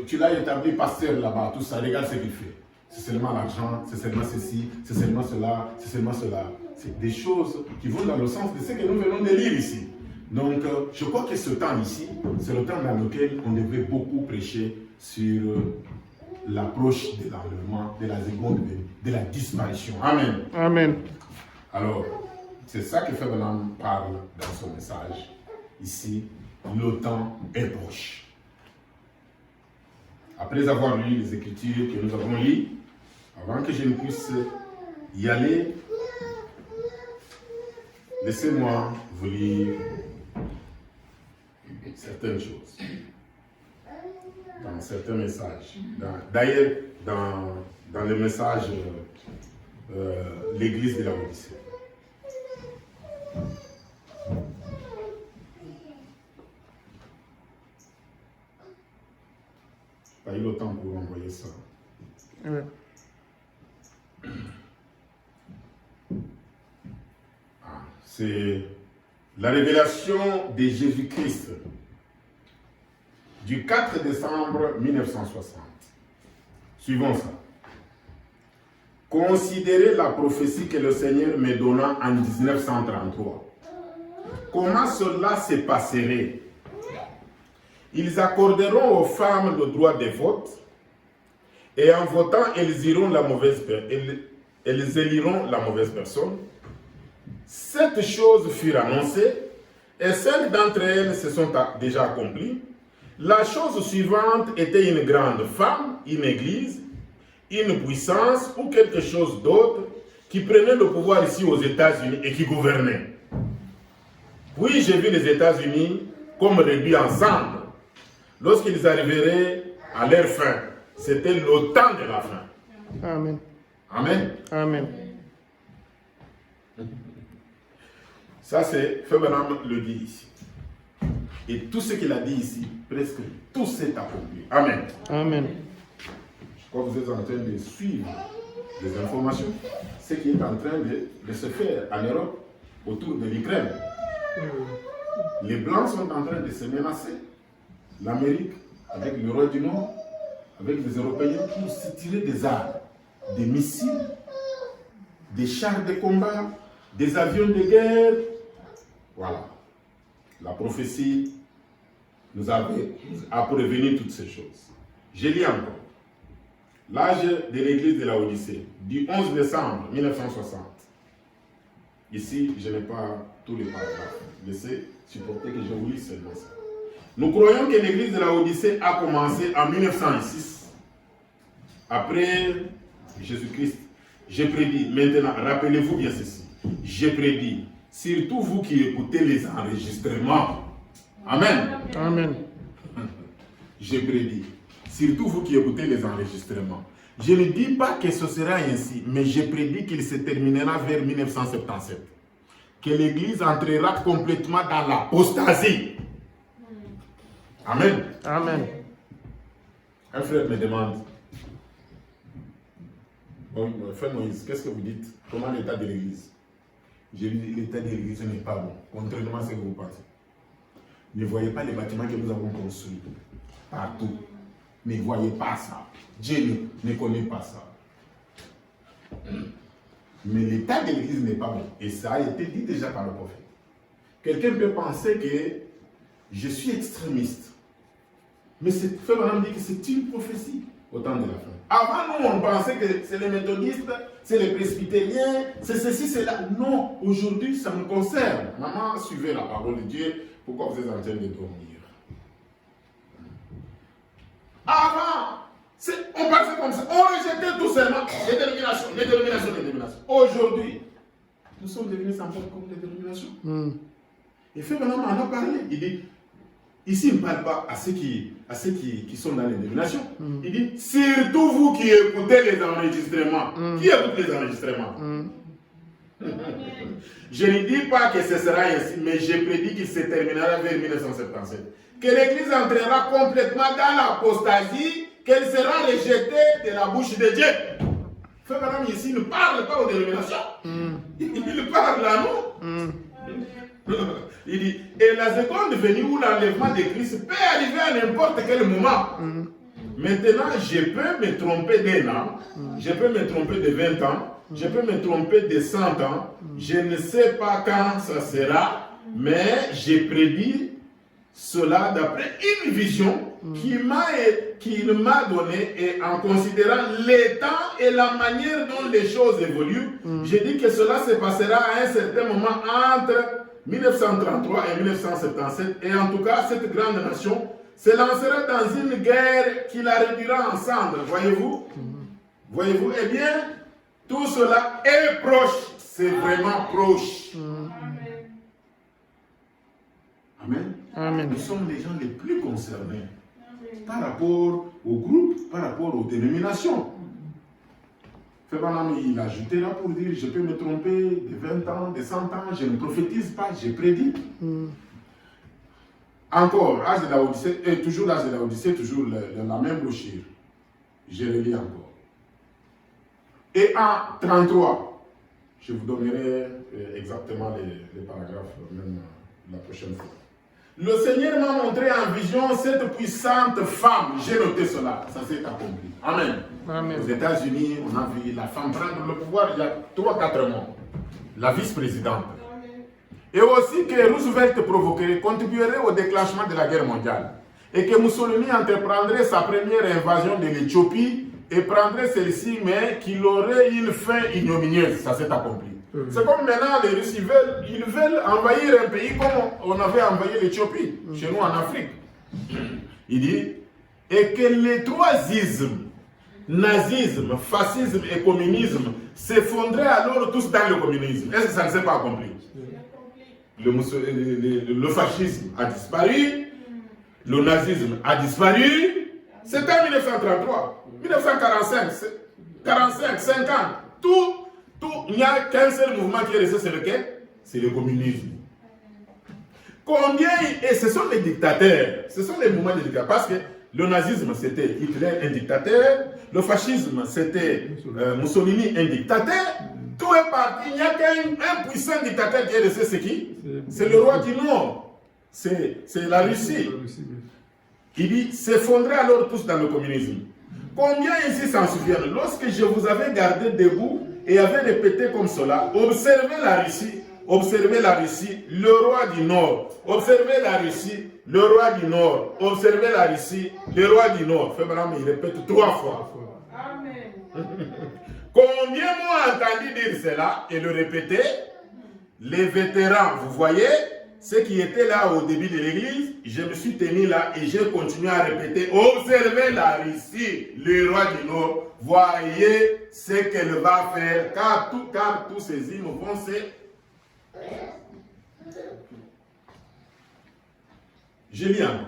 Tu l'as établi pasteur là-bas, tout ça, regarde ce qu'il fait. C'est seulement l'argent, c'est seulement ceci, c'est seulement cela, c'est seulement cela. C'est des choses qui vont dans le sens de ce que nous venons de lire ici. Donc, je crois que ce temps ici, c'est le temps dans lequel on devait beaucoup prêcher sur l'approche de l'enlèvement, de la seconde venue, de la disparition. Amen. Amen. Alors, c'est ça que Ferdinand parle dans son message. Ici, le temps est proche. Après avoir lu les Écritures que nous avons lues, avant que je ne puisse y aller, laissez-moi vous lire certaines choses dans certains messages. D'ailleurs, dans le message l'Église de la Odyssée. Pas eu le temps pour envoyer ça. Ouais. C'est la révélation de Jésus-Christ du 4 décembre 1960. Suivons ça. Considérez la prophétie que le Seigneur me donna en 1933. Comment cela se passerait? Ils accorderont aux femmes le droit de vote Et en votant, elles éliront la mauvaise personne. 7 choses furent annoncées et 5 d'entre elles se sont déjà accomplies. La chose suivante était une grande femme, une église, une puissance ou quelque chose d'autre qui prenait le pouvoir ici aux États-Unis et qui gouvernait. Puis j'ai vu les États-Unis comme réduits ensemble lorsqu'ils arriveraient à leur fin. C'était le temps de la fin. Amen. Amen. Amen. Ça, c'est Frère Branham le dit ici. Et tout ce qu'il a dit ici, presque tout s'est accompli. Amen. Amen. Je crois que vous êtes en train de suivre les informations. Ce qui est en train de se faire en Europe autour de l'Ukraine. Les Blancs sont en train de se menacer. L'Amérique, avec le roi du Nord, avec les Européens, pour se tirer des armes, des missiles, des chars de combat, des avions de guerre. Voilà. La prophétie nous a prévenu toutes ces choses. Je lis encore. L'âge de l'église de la Odyssée, du 11 décembre 1960. Ici, je n'ai pas tous les paragraphes. Laissez supporter que je vous lise seulement ça. Nous croyons que l'église de la Odyssée a commencé en 1906. Après Jésus-Christ, j'ai prédit, maintenant, rappelez-vous bien ceci. J'ai prédit, surtout vous qui écoutez les enregistrements. Amen. Amen. J'ai prédit, surtout vous qui écoutez les enregistrements. Je ne dis pas que ce sera ainsi, mais j'ai prédit qu'il se terminera vers 1977. Que l'Église entrera complètement dans l'apostasie. Amen. Amen. Un frère me demande, frère Moïse, qu'est-ce que vous dites? Comment l'état de l'Église? J'ai dit, l'état de l'Église n'est pas bon, contrairement à ce que vous pensez. Ne voyez pas les bâtiments que nous avons construits partout. Ne voyez pas ça. Dieu ne connaît pas ça. Mais l'état de l'Église n'est pas bon. Et ça a été dit déjà par le prophète. Quelqu'un peut penser que je suis extrémiste. Mais Frère Branham dit que c'est une prophétie au temps de la fin. Avant, nous, on pensait que c'est les méthodistes, c'est les presbytériens, c'est ceci, c'est là. Non, aujourd'hui, ça me concerne. Maman, suivez la parole de Dieu. Pourquoi vous êtes en train de dormir? Avant, on pensait comme ça. On rejetait tout seulement les dénominations. Aujourd'hui, nous sommes devenus sans faire comme les dénominations. Et Frère Branham en a parlé. Il dit, ici, il ne parle pas à ceux qui sont dans les dénominations. Il dit, surtout vous qui écoutez les enregistrements. Qui écoute les enregistrements? Je ne dis pas que ce sera ainsi, mais j'ai prédit qu'il se terminera vers 1977. Que l'Église entrera complètement dans l'apostasie, qu'elle sera rejetée de la bouche de Dieu. Frère Branham ici ne parle pas aux dénominations. Il parle à nous. Il dit, et la seconde venue où l'enlèvement de Christ peut arriver à n'importe quel moment. Maintenant, je peux me tromper d'1 an, je peux me tromper de 20 ans, je peux me tromper de 100 ans, je ne sais pas quand ça sera, mais j'ai prédit cela d'après une vision qu'il m'a donnée, et en considérant les temps et la manière dont les choses évoluent, j'ai dit que cela se passera à un certain moment entre 1933 et 1977, et en tout cas, cette grande nation se lancera dans une guerre qui la réduira en cendres, voyez-vous? Voyez-vous? Eh bien, tout cela est proche, c'est vraiment proche. Amen. Amen. Nous sommes les gens les plus concernés par rapport au groupe, par rapport aux dénominations. Frère Branham, il a ajouté là pour dire, je peux me tromper de 20 ans, de 100 ans, je ne prophétise pas, je prédis. Encore, âge de la Odyssée, et toujours l'âge de la Odyssée, toujours la même brochure. Je le lis encore. Et en 33, je vous donnerai exactement les paragraphes, même la prochaine fois. Le Seigneur m'a montré en vision cette puissante femme. J'ai noté cela, ça s'est accompli. Amen. Amen. Aux États-Unis, on a vu la femme prendre le pouvoir il y a 3-4 mois. La vice-présidente. Et aussi que Roosevelt contribuerait au déclenchement de la guerre mondiale. Et que Mussolini entreprendrait sa première invasion de l'Éthiopie et prendrait celle-ci, mais qu'il aurait une fin ignominieuse. Ça s'est accompli. C'est comme maintenant les Russes, ils veulent envahir un pays comme on avait envahi l'Éthiopie, chez nous en Afrique. Il dit, et que les trois ismes, nazisme, fascisme et communisme, s'effondraient alors tous dans le communisme. Est-ce que ça ne s'est pas accompli? Le fascisme a disparu, le nazisme a disparu. C'était en 1933, 1945, 45, 50, tout, il n'y a qu'un seul mouvement qui est resté, c'est lequel? C'est le communisme. Combien, et ce sont les dictateurs, ce sont les mouvements des dictateurs, parce que le nazisme c'était Hitler, un dictateur, le fascisme c'était Mussolini, un dictateur, tout est parti, il n'y a qu'un puissant dictateur qui est resté, c'est qui? C'est le roi du Nord, c'est la Russie. Il dit, s'effondrer alors tous dans le communisme. Combien ici s'en souviennent? Lorsque je vous avais gardé debout et avait répété comme cela, observez la Russie, le roi du Nord. Observez la Russie, le roi du Nord. Observez la Russie, le roi du Nord. Fébrant, il répète 3 fois. Amen. Combien m'ont entendu dire cela et le répéter? Les vétérans, vous voyez, ceux qui étaient là au début de l'église, je me suis tenu là et j'ai continué à répéter, observez la Russie, le roi du Nord, voyez ce qu'elle va faire, car tous ces hymnes vont se... Je lis un mot,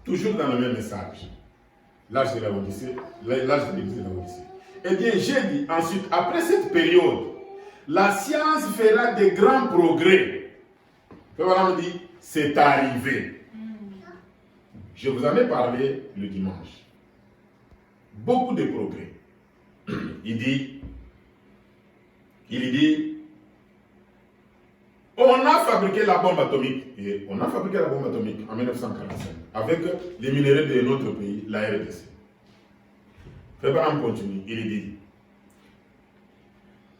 toujours dans le même message, l'âge de la Odyssée, l'âge de l'église de la Odyssée. Eh bien, j'ai dit ensuite, après cette période, la science fera de grands progrès. On me dit, c'est arrivé. Je vous en ai parlé le dimanche. Beaucoup de progrès. Il dit, on a fabriqué la bombe atomique. Et on a fabriqué la bombe atomique en 1945 avec les minéraux de notre pays, la RDC. Fébrant continue, il dit,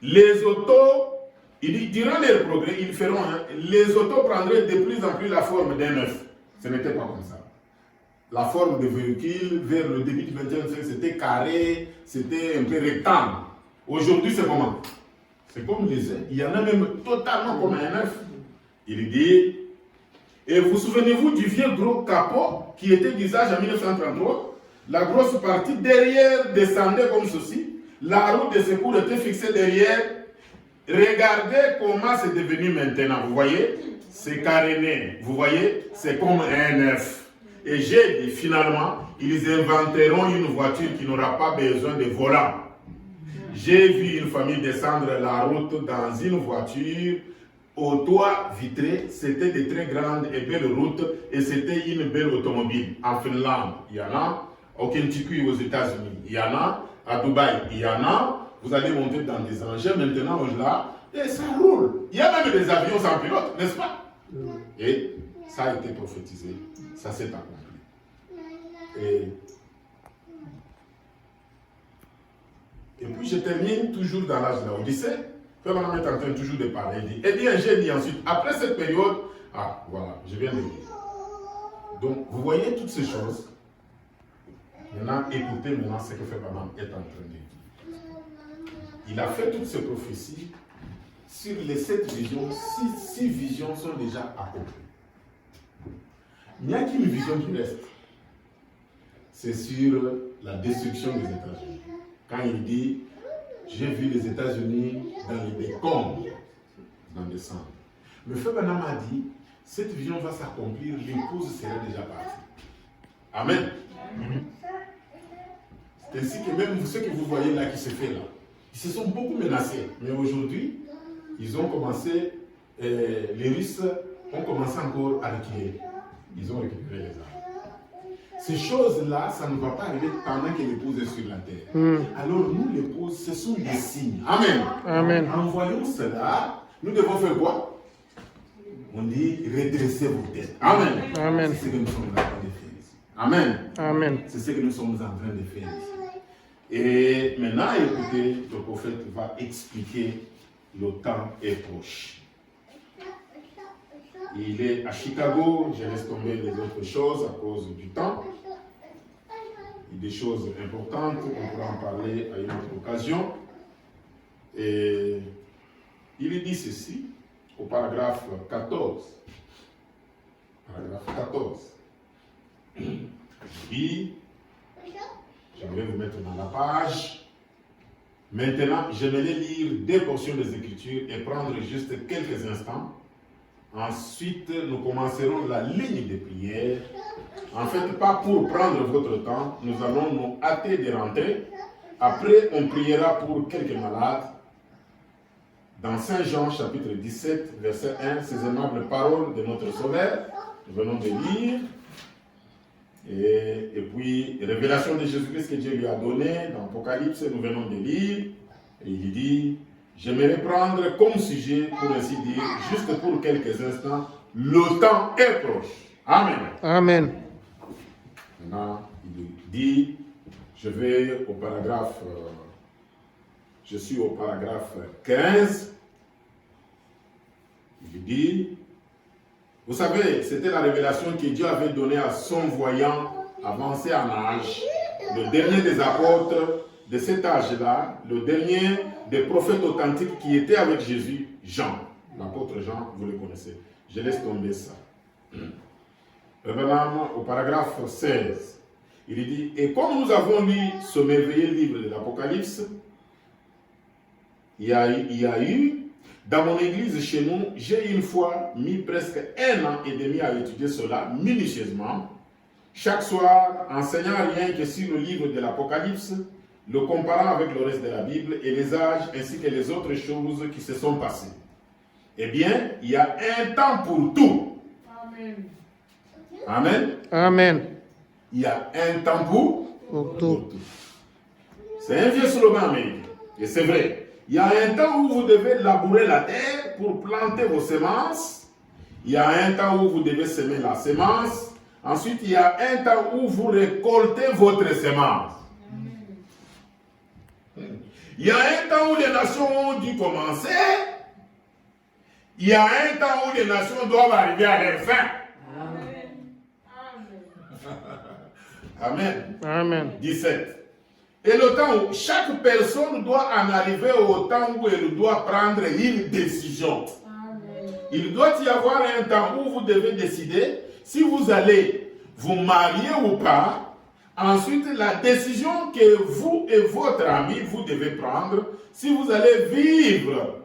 les autos, il dit, durant les progrès, ils feront, les autos prendraient de plus en plus la forme d'un œuf. Ce n'était pas comme ça. La forme de véhicule, vers le début du 21e siècle, c'était carré, c'était un peu rectangle. Aujourd'hui, c'est comment? C'est comme les œufs. Il y en a même totalement comme un œuf. Il dit, et vous souvenez-vous du vieux gros capot qui était d'usage en 1933? La grosse partie derrière descendait comme ceci. La roue de secours était fixée derrière. Regardez comment c'est devenu maintenant. Vous voyez? C'est caréné. Vous voyez? C'est comme un œuf. Et j'ai dit, finalement, ils inventeront une voiture qui n'aura pas besoin de volant. J'ai vu une famille descendre la route dans une voiture au toit vitré. C'était de très grandes et belles routes et c'était une belle automobile. En Finlande, il y en a. Au Kentucky, aux États-Unis, il y en a. À Dubaï, il y en a. Vous allez monter dans des engins maintenant là et ça roule. Il y a même des avions sans pilote, n'est-ce pas? Et ça a été prophétisé. Ça s'est accompli. Et puis je termine toujours dans l'âge de la Odyssée. Frère Madame est en train toujours de parler. Il dit, eh bien, j'ai dit ensuite, après cette période, ah voilà, je viens de dire. Donc, vous voyez toutes ces choses. Maintenant, écoutez maintenant ce que Frère Madame est en train de dire. Il a fait toutes ces prophéties. Sur les 7 visions, 6 visions sont déjà accomplies. Il n'y a qu'une vision qui reste. C'est sur la destruction des États-Unis. Quand il dit, j'ai vu les États-Unis dans les décombres, dans le sang. Le frère Branham a dit, cette vision va s'accomplir, l'épouse sera déjà partie. Amen. C'est ainsi que même ce que vous voyez là qui se fait là, ils se sont beaucoup menacés. Mais aujourd'hui, ils ont commencé, les Russes ont commencé encore à reculer. Ils ont récupéré les armes. Ces choses-là, ça ne va pas arriver pendant que l'épouse est sur la terre. Alors nous, l'épouse, ce sont des signes. Amen. Amen. En voyant cela, nous devons faire quoi? On dit, redressez vos têtes. Amen. Amen. C'est ce que nous sommes en train de faire ici. Amen. Amen. C'est ce que nous sommes en train de faire ici. Et maintenant, écoutez, le prophète va expliquer le temps est proche. Il est à Chicago, je laisse tomber les autres choses à cause du temps. des choses importantes, on pourra en parler à une autre occasion. Et il dit ceci au paragraphe 14. Paragraphe 14. Il dit, je vais vous mettre dans la page. Maintenant, j'aimerais lire deux portions des Écritures et prendre juste quelques instants. Ensuite, nous commencerons la ligne de prière. En fait, pas pour prendre votre temps, nous allons nous hâter de rentrer. Après, on priera pour quelques malades. Dans Saint Jean, chapitre 17, verset 1, ces aimables paroles de notre Sauveur, nous venons de lire. Et puis, révélation de Jésus-Christ que Dieu lui a donnée dans l'Apocalypse, nous venons de lire. Et il dit, j'aimerais prendre comme sujet, pour ainsi dire, juste pour quelques instants, le temps est proche. Amen. Amen. Maintenant, il dit, je vais au paragraphe, je suis au paragraphe 15. Il dit, vous savez, c'était la révélation que Dieu avait donnée à son voyant avancé en âge, le dernier des apôtres de cet âge-là, le dernier des prophètes authentiques qui étaient avec Jésus, Jean. L'apôtre Jean, vous le connaissez. Je laisse tomber ça. Revenons au paragraphe 16. Il dit, et comme nous avons lu ce merveilleux livre de l'Apocalypse, il y a eu, dans mon église chez nous, j'ai une fois mis presque 1 an et demi à étudier cela minutieusement. Chaque soir, enseignant rien que sur le livre de l'Apocalypse, le comparant avec le reste de la Bible et les âges ainsi que les autres choses qui se sont passées. Eh bien, il y a un temps pour tout. Amen. Amen. Amen. Il y a un temps pour tout. C'est un vieux slogan américain. Et c'est vrai. Il y a un temps où vous devez labourer la terre pour planter vos semences. Il y a un temps où vous devez semer la semence. Ensuite, il y a un temps où vous récoltez votre semence. Il y a un temps où les nations ont dû commencer. Il y a un temps où les nations doivent arriver à leur fin. Amen. Amen. 17. Et le temps où chaque personne doit en arriver au temps où elle doit prendre une décision. Amen. Il doit y avoir un temps où vous devez décider si vous allez vous marier ou pas. Ensuite, la décision que vous et votre ami, vous devez prendre, si vous allez vivre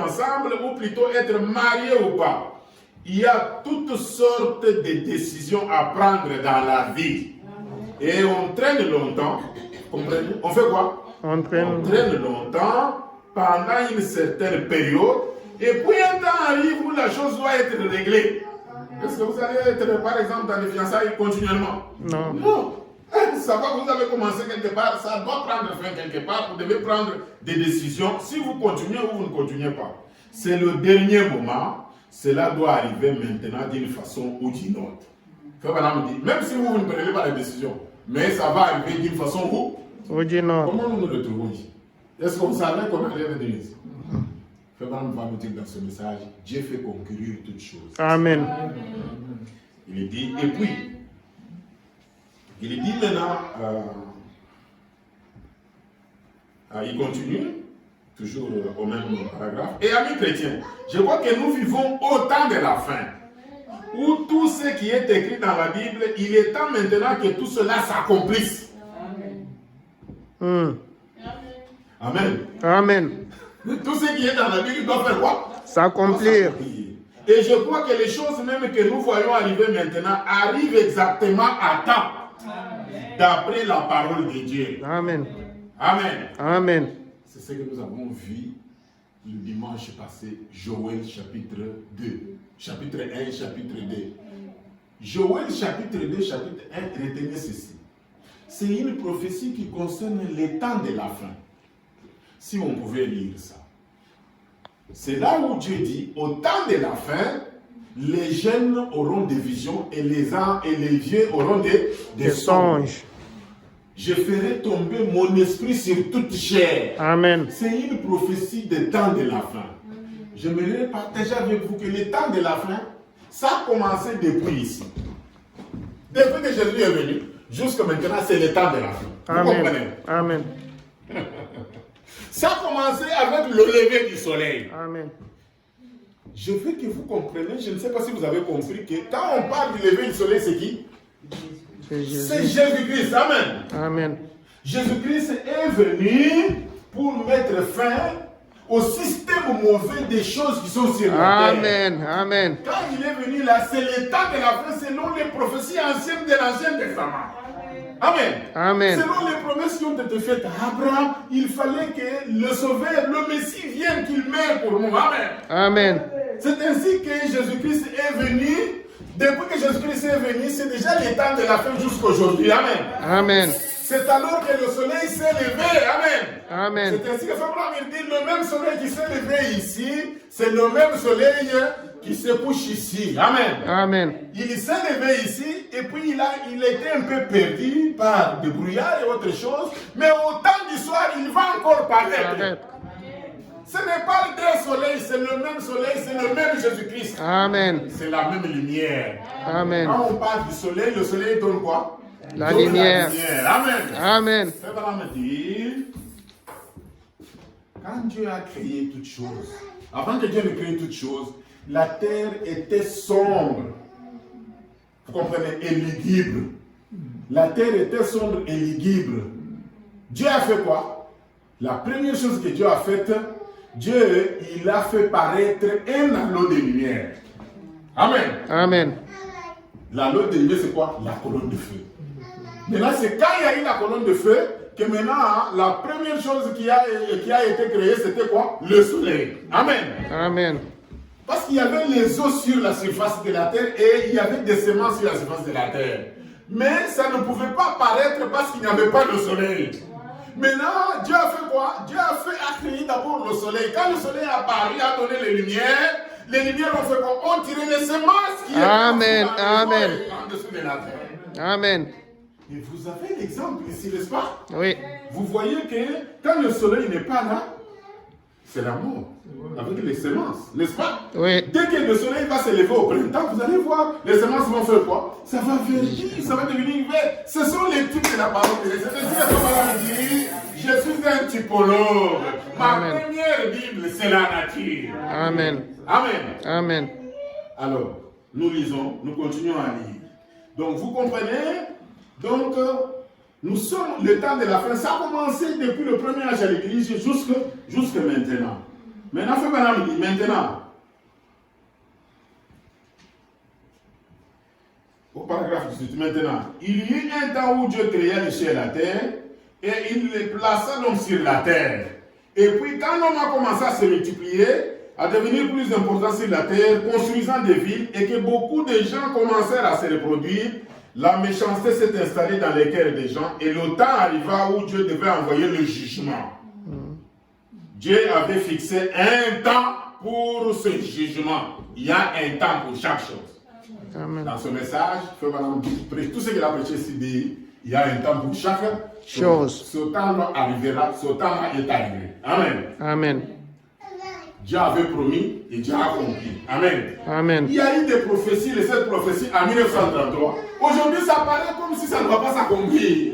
ensemble ou plutôt être mariés ou pas. Il y a toutes sortes de décisions à prendre dans la vie. Et on traîne longtemps. Comprenez? On fait quoi? On traîne longtemps pendant une certaine période. Et puis un temps arrive où la chose doit être réglée. Est-ce que vous allez être, par exemple, dans les fiançailles continuellement? Non. Non. Ça va, vous avez commencé quelque part, ça doit prendre fin quelque part. Vous devez prendre des décisions. Si vous continuez ou vous ne continuez pas. C'est le dernier moment. Cela doit arriver maintenant d'une façon ou d'une autre. Même si vous ne prenez pas la décision, mais ça va arriver d'une façon ou d'une autre. Comment nous nous retrouvons ici? Est-ce que vous savez qu'on allait venir ici? Fais-moi va nous dire dans ce message, Dieu fait concourir toutes choses. Amen. Il dit, et puis, il dit maintenant, il continue, toujours au même paragraphe. Et amis chrétiens, je crois que nous vivons au temps de la fin, où tout ce qui est écrit dans la Bible, il est temps maintenant que tout cela s'accomplisse. Amen. Amen. Amen. Tout ce qui est dans la Bible doit faire quoi? S'accomplir. Et je crois que les choses même que nous voyons arriver maintenant arrivent exactement à temps, d'après la parole de Dieu. Amen. Amen. Amen. C'est ce que nous avons vu le dimanche passé, Joël chapitre 2. Chapitre 1, chapitre 2. Joël chapitre 2, chapitre 1, retenez ceci. C'est une prophétie qui concerne les temps de la fin. Si on pouvait lire ça. C'est là où Dieu dit, au temps de la fin, les jeunes auront des visions et les vieux auront des songes. Je ferai tomber mon esprit sur toute chair. Amen. C'est une prophétie des temps de la fin. J'aimerais partager avec vous que les temps de la fin, ça a commencé depuis ici. Depuis que Jésus est venu, jusqu'à maintenant, c'est le temps de la fin. Vous comprenez? Amen. Ça a commencé avec le lever du soleil. Amen. Je veux que vous compreniez, je ne sais pas si vous avez compris que quand on parle du lever du soleil, c'est qui? C'est C'est Jésus. Jésus-Christ. Amen. Amen. Jésus-Christ est venu pour mettre fin au système mauvais des choses qui sont sur la terre. Amen. Amen. Quand il est venu là, c'est le temps de la fin selon les prophéties anciennes de l'Ancien Testament. Amen. Amen. Selon les promesses qui ont été faites à Abraham, il fallait que le Sauveur, le Messie vienne, qu'il meure pour nous. Amen. Amen. C'est ainsi que Jésus-Christ est venu. Depuis que Jésus-Christ est venu, c'est déjà le temps de la fin jusqu'aujourd'hui. Amen. Amen. C'est alors que le soleil s'est levé. Amen. Amen. C'est ainsi que Abraham dit, le même soleil qui s'est levé ici, c'est le même soleil qui se couche ici. Amen. Amen. Il s'est levé ici et puis il était un peu perdu par des brouillards et autre chose. Mais au temps du soir, il va encore paraître. Ce n'est pas deux soleils, c'est le même soleil, c'est le même Jésus-Christ. Amen. C'est la même lumière. Amen. Quand on parle du soleil, le soleil donne quoi? La Donne lumière. Amen. Amen. Ça va me dire, quand Dieu a créé toutes choses, avant que Dieu ne crée toutes choses, la terre était sombre. Vous comprenez? Et lugubre. La terre était sombre et lugubre. Dieu a fait quoi? La première chose que Dieu a faite, Dieu, il a fait paraître un anneau de lumière. Amen. Amen. L'anneau de lumière, c'est quoi? La colonne de feu. Maintenant, c'est quand il y a eu la colonne de feu que maintenant, la première chose qui a été créée, c'était quoi? Le soleil. Amen. Amen. Parce qu'il y avait les eaux sur la surface de la terre et il y avait des semences sur la surface de la terre. Mais ça ne pouvait pas apparaître parce qu'il n'y avait pas de soleil. Maintenant, Dieu a fait quoi? Dieu a créé d'abord le soleil. Quand le soleil est apparu, a donné les lumières ont fait quoi? On tirait les semences qui Amen. étaient Amen. en dessous de la terre. Amen. Et vous avez l'exemple ici, n'est-ce pas? Oui. Vous voyez que quand le soleil n'est pas là, c'est la mort. Avec les semences, n'est-ce pas? Oui. Dès que le soleil va se lever au printemps, vous allez voir, les semences vont faire quoi? Ça va verdir, ça va devenir vert. Ce sont les types de la parole de Dieu. C'est ainsi que Paul dit, je suis un typologue. Ma Amen. première Bible, c'est la nature. Amen. Amen. Amen. Alors, nous lisons, nous continuons à lire. Donc, vous comprenez? Donc, nous sommes le temps de la fin. Ça a commencé depuis le premier âge à l'église jusqu'à maintenant. Maintenant, au paragraphe 18, maintenant, il y eut un temps où Dieu créa les cieux et la terre, et il les plaça donc sur la terre. Et puis, quand l'homme a commencé à se multiplier, à devenir plus important sur la terre, construisant des villes, et que beaucoup de gens commencèrent à se reproduire, la méchanceté s'est installée dans les cœurs des gens, et le temps arriva où Dieu devait envoyer le jugement. Dieu avait fixé un temps pour ce jugement. Il y a un temps pour chaque chose. Amen. Dans ce message, tout ce qu'il a prêché ici dit, il y a un temps pour chaque Chose. Ce temps-là arrivera, ce temps-là est arrivé. Amen. Amen. Dieu avait promis et Dieu a accompli. Amen. Amen. Il y a eu des prophéties, les 7 prophéties en 1933. Aujourd'hui, ça paraît comme si ça ne va pas s'accomplir.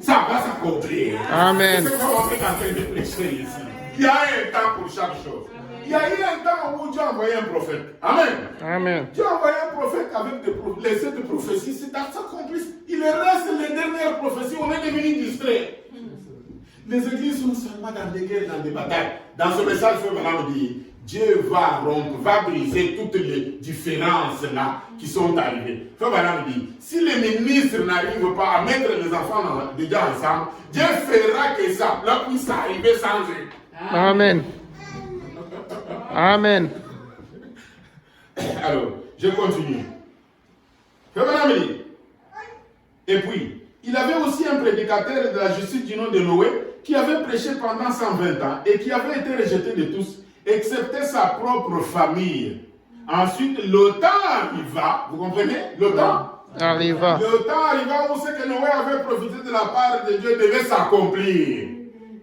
Ça va s'accomplir. Amen. C'est ce qu'on est en train de prêcher ici. Il y a un temps pour chaque chose. Il y a eu un temps où Dieu a envoyé un prophète. Amen. Amen. Dieu a envoyé un prophète avec les 7 prophéties. C'est dans ça qu'on puisse. Il reste les dernières prophéties. On est devenus distraits. Les églises sont seulement dans des guerres, dans des batailles. Dans ce message, il faut vraiment dire, Dieu va rompre, va briser toutes les différences là qui sont arrivées. Il faut vraiment dire, si les ministres n'arrivent pas à mettre les enfants déjà ensemble, Dieu fera que ça puisse arriver sans eux. Amen. Amen. Alors, je continue. Il faut vraiment dire. Et puis, il avait aussi un prédicateur de la justice du nom de Noé qui avait prêché pendant 120 ans et qui avait été rejeté de tous, excepté sa propre famille. Ensuite, le temps arriva, vous comprenez? Le temps Arriva. Le temps arriva où ce que Noé avait profité de la part de Dieu devait s'accomplir.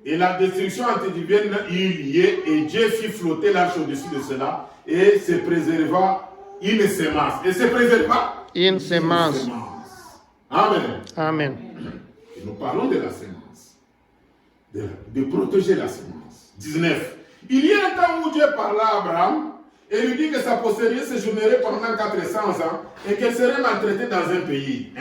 Et la destruction antédiluvienne y liée, et Dieu fit flotter l'arche au-dessus de cela, et se préserva une semence. Et se préserva Une semence. Amen. Amen. Et nous parlons de la sémence. De protéger la sémence. 19. Il y a un temps où Dieu parla à Abraham et lui dit que sa postérité séjournerait pendant 400 ans et qu'elle serait maltraitée dans un pays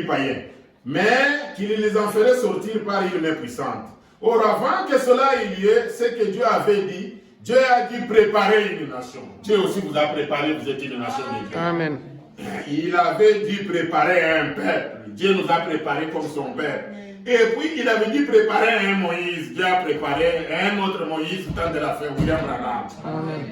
païen, mais qu'il les en ferait sortir par une main puissante. Or, avant que cela ait lieu, ce que Dieu avait dit, Dieu a dit préparer une nation. Dieu aussi vous a préparé, vous êtes une nation de Dieu. Amen. Il avait dit préparer un peuple. Dieu nous a préparé comme son père. Et puis il avait dit préparer un Moïse. Dieu a préparé un autre Moïse, temps de la fin, William Branham. Amen.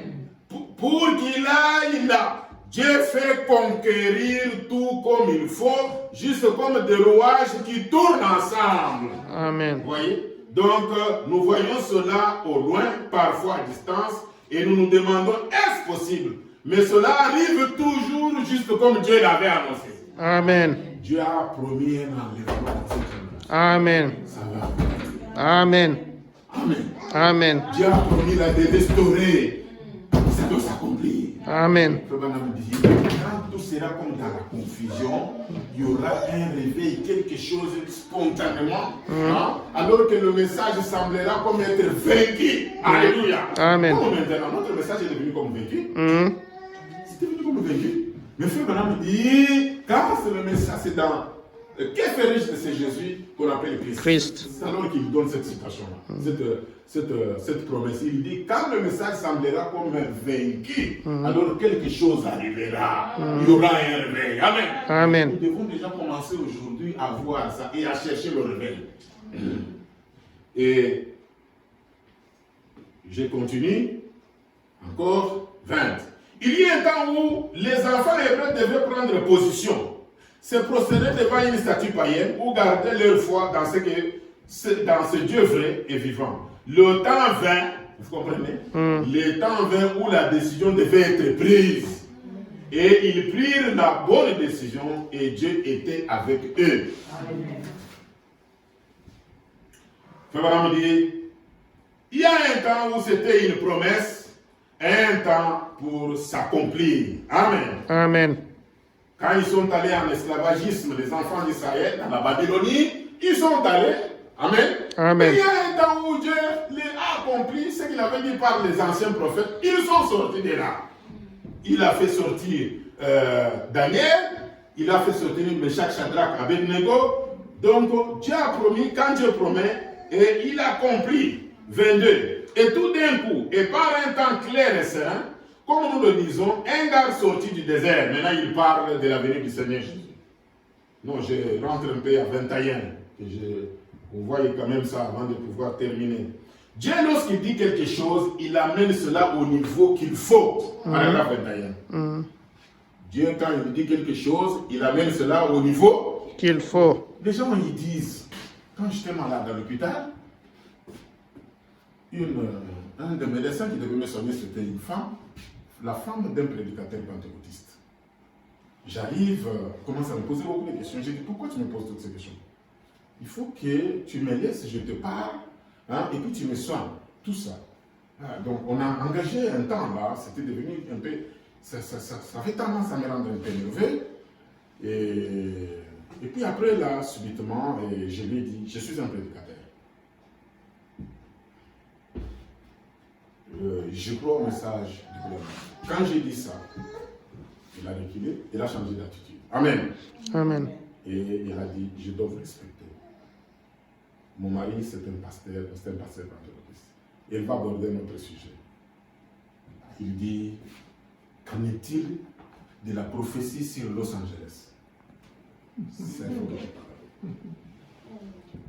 Pour qu'il aille là. Dieu fait conquérir tout comme il faut, juste comme des rouages qui tournent ensemble. Amen. Vous voyez? Donc, nous voyons cela au loin, parfois à distance, et nous nous demandons, est-ce possible? Mais cela arrive toujours juste comme Dieu l'avait annoncé. Amen. Dieu a promis un enlèvement dans cette génération. Amen. Ça va. Amen. Amen. Amen. Dieu a promis la de restaurer. Ça doit s'accomplir. Amen. Frère Branham dit, quand tout sera comme dans la confusion, il y aura un réveil, quelque chose spontanément, hein, alors que le message semblera comme être vaincu. Alléluia. Amen. Comme maintenant, notre message est devenu comme vaincu. C'est devenu comme vaincu. Mais Frère Branham dit, quand c'est le message, c'est dans que ferais-je de ce Jésus qu'on appelle Christ? Christ. C'est alors qu'il donne cette citation-là, cette promesse. Il dit, quand le message semblera comme vaincu, alors quelque chose arrivera. Il y aura un réveil. Amen. Amen. Nous devons déjà commencer aujourd'hui à voir ça et à chercher le réveil. Et je continue. Encore 20. Il y a un temps où les enfants hébreux devaient prendre position. Se procéder devant une statue païenne ou garder leur foi dans ce Dieu vrai et vivant. Le temps vint, vous comprenez? Le temps vint où la décision devait être prise. Et ils prirent la bonne décision et Dieu était avec eux. Frère me dit, il y a un temps où c'était une promesse, un temps pour s'accomplir. Amen. Amen. Quand ils sont allés en esclavagisme, les enfants d'Israël, dans la Babylonie, ils sont allés. Amen. Amen. Et il y a un temps où Dieu les a accompli ce qu'il avait dit par les anciens prophètes. Ils sont sortis de là. Il a fait sortir Daniel, il a fait sortir Meshach, Shadrach, Abednego. Donc Dieu a promis, quand Dieu promet, et il a accompli. 22. Et tout d'un coup, et par un temps clair et serein, comme nous le disons, un gars sorti du désert. Maintenant, il parle de la venue du Seigneur Jésus. Non, je rentre un peu à 21. Vous voyez quand même ça avant de pouvoir terminer. Dieu, lorsqu'il dit quelque chose, il amène cela au niveau qu'il faut. Paragraphe 21. Dieu, quand il dit quelque chose, il amène cela au niveau qu'il faut. Les gens, ils disent, quand j'étais malade à l'hôpital, un des médecins qui devait me soigner, c'était une femme, la femme d'un prédicateur pentecôtiste. J'arrive, commence à me poser beaucoup de questions. J'ai dit, pourquoi tu me poses toutes ces questions? Il faut que tu me laisses, je te parle, hein, et puis tu me soignes. Tout ça. Donc, on a engagé un temps là, c'était devenu un peu. Ça avait tendance à me rendre un peu nerveux. Et puis après, là, subitement, je lui ai dit, je suis un prédicateur. Je crois au message du gouvernement. Quand j'ai dit ça, il a reculé, il a changé d'attitude. Amen. Amen. Et il a dit, je dois vous respecter. Mon mari, c'est un pasteur pentecôtiste. Il va aborder notre sujet. Il dit, qu'en est-il de la prophétie sur Los Angeles? C'est faux.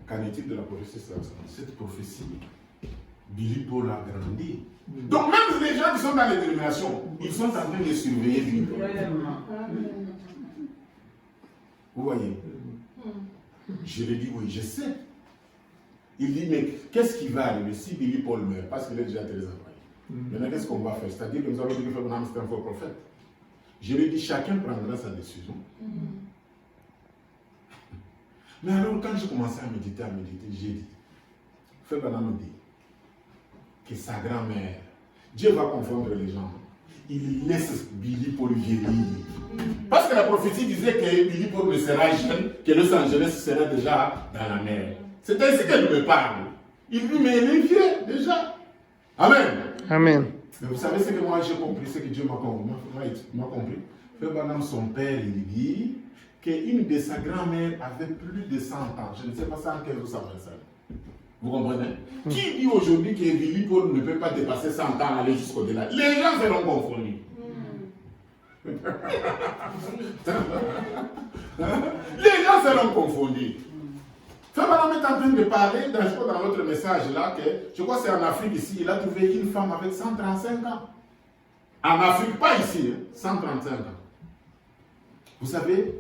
Qu'en est-il de la prophétie sur Los Angeles? Cette prophétie, Billy Paul a grandi. Donc même les gens qui sont dans les dénominations, ils sont en train de surveiller Billy Paul. Vous voyez? Je lui ai dit, oui, je sais. Il dit, mais qu'est-ce qui va arriver si Billy Paul meurt? Parce qu'il est déjà très envoyé. Maintenant, qu'est-ce qu'on va faire? C'est-à-dire que nous allons dire que Frère Branham, c'est un faux prophète. Je lui ai dit, chacun prendra sa décision. Mais alors, quand je commençais à méditer, j'ai dit, Frère Branham me dit que sa grand-mère, Dieu va confondre les gens. il laisse Billy Paul vieillir. Parce que la prophétie disait que Billy Paul ne sera jeune, que Los Angeles sera déjà dans la mer. C'est ainsi qu'elle me parle. Il dit, mais il est vieux déjà. Amen. Amen. Mais vous savez ce que moi j'ai compris, ce que Dieu m'a compris. Frère Branham, son père, il dit qu'une de sa grand-mère avait plus de 100 ans. Je ne sais pas 115 ou 125. Vous comprenez? Qui dit aujourd'hui que Billy Paul ne peut pas dépasser 100 ans, aller jusqu'au-delà? Les gens seront confondus. Les gens seront confondus. Frère Branham est en train de parler dans notre message là, que je crois que c'est en Afrique ici, il a trouvé une femme avec 135 ans. En Afrique, pas ici, 135 ans. Vous savez,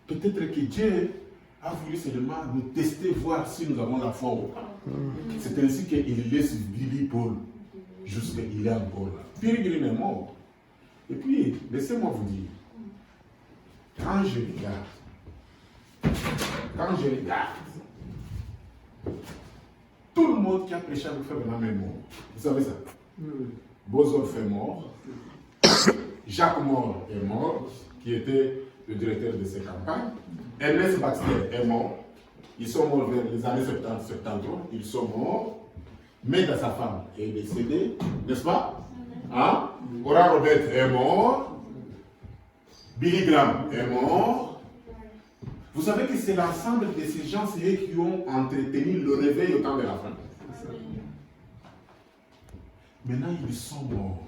peut-être que Dieu a voulu seulement nous tester, voir si nous avons la foi ou pas. C'est ainsi qu'il laisse Billy Paul jusqu'à il est encore là. Pilgrim est mort. Et puis, laissez-moi vous dire, quand je regarde, tout le monde qui a prêché avec Frère Branham est mort. Vous savez ça? Bozorf est mort. Jacques Mort est mort, qui était le directeur de ses campagnes. Ernest Baxter est mort. Ils sont morts vers les années 70, 73. Ils sont morts. Meda, sa femme, est décédée, n'est-ce pas? Hein? Ora Robert est mort. Billy Graham est mort. Vous savez que c'est l'ensemble de ces gens, c'est eux qui ont entretenu le réveil au temps de la fin. Maintenant, ils sont morts.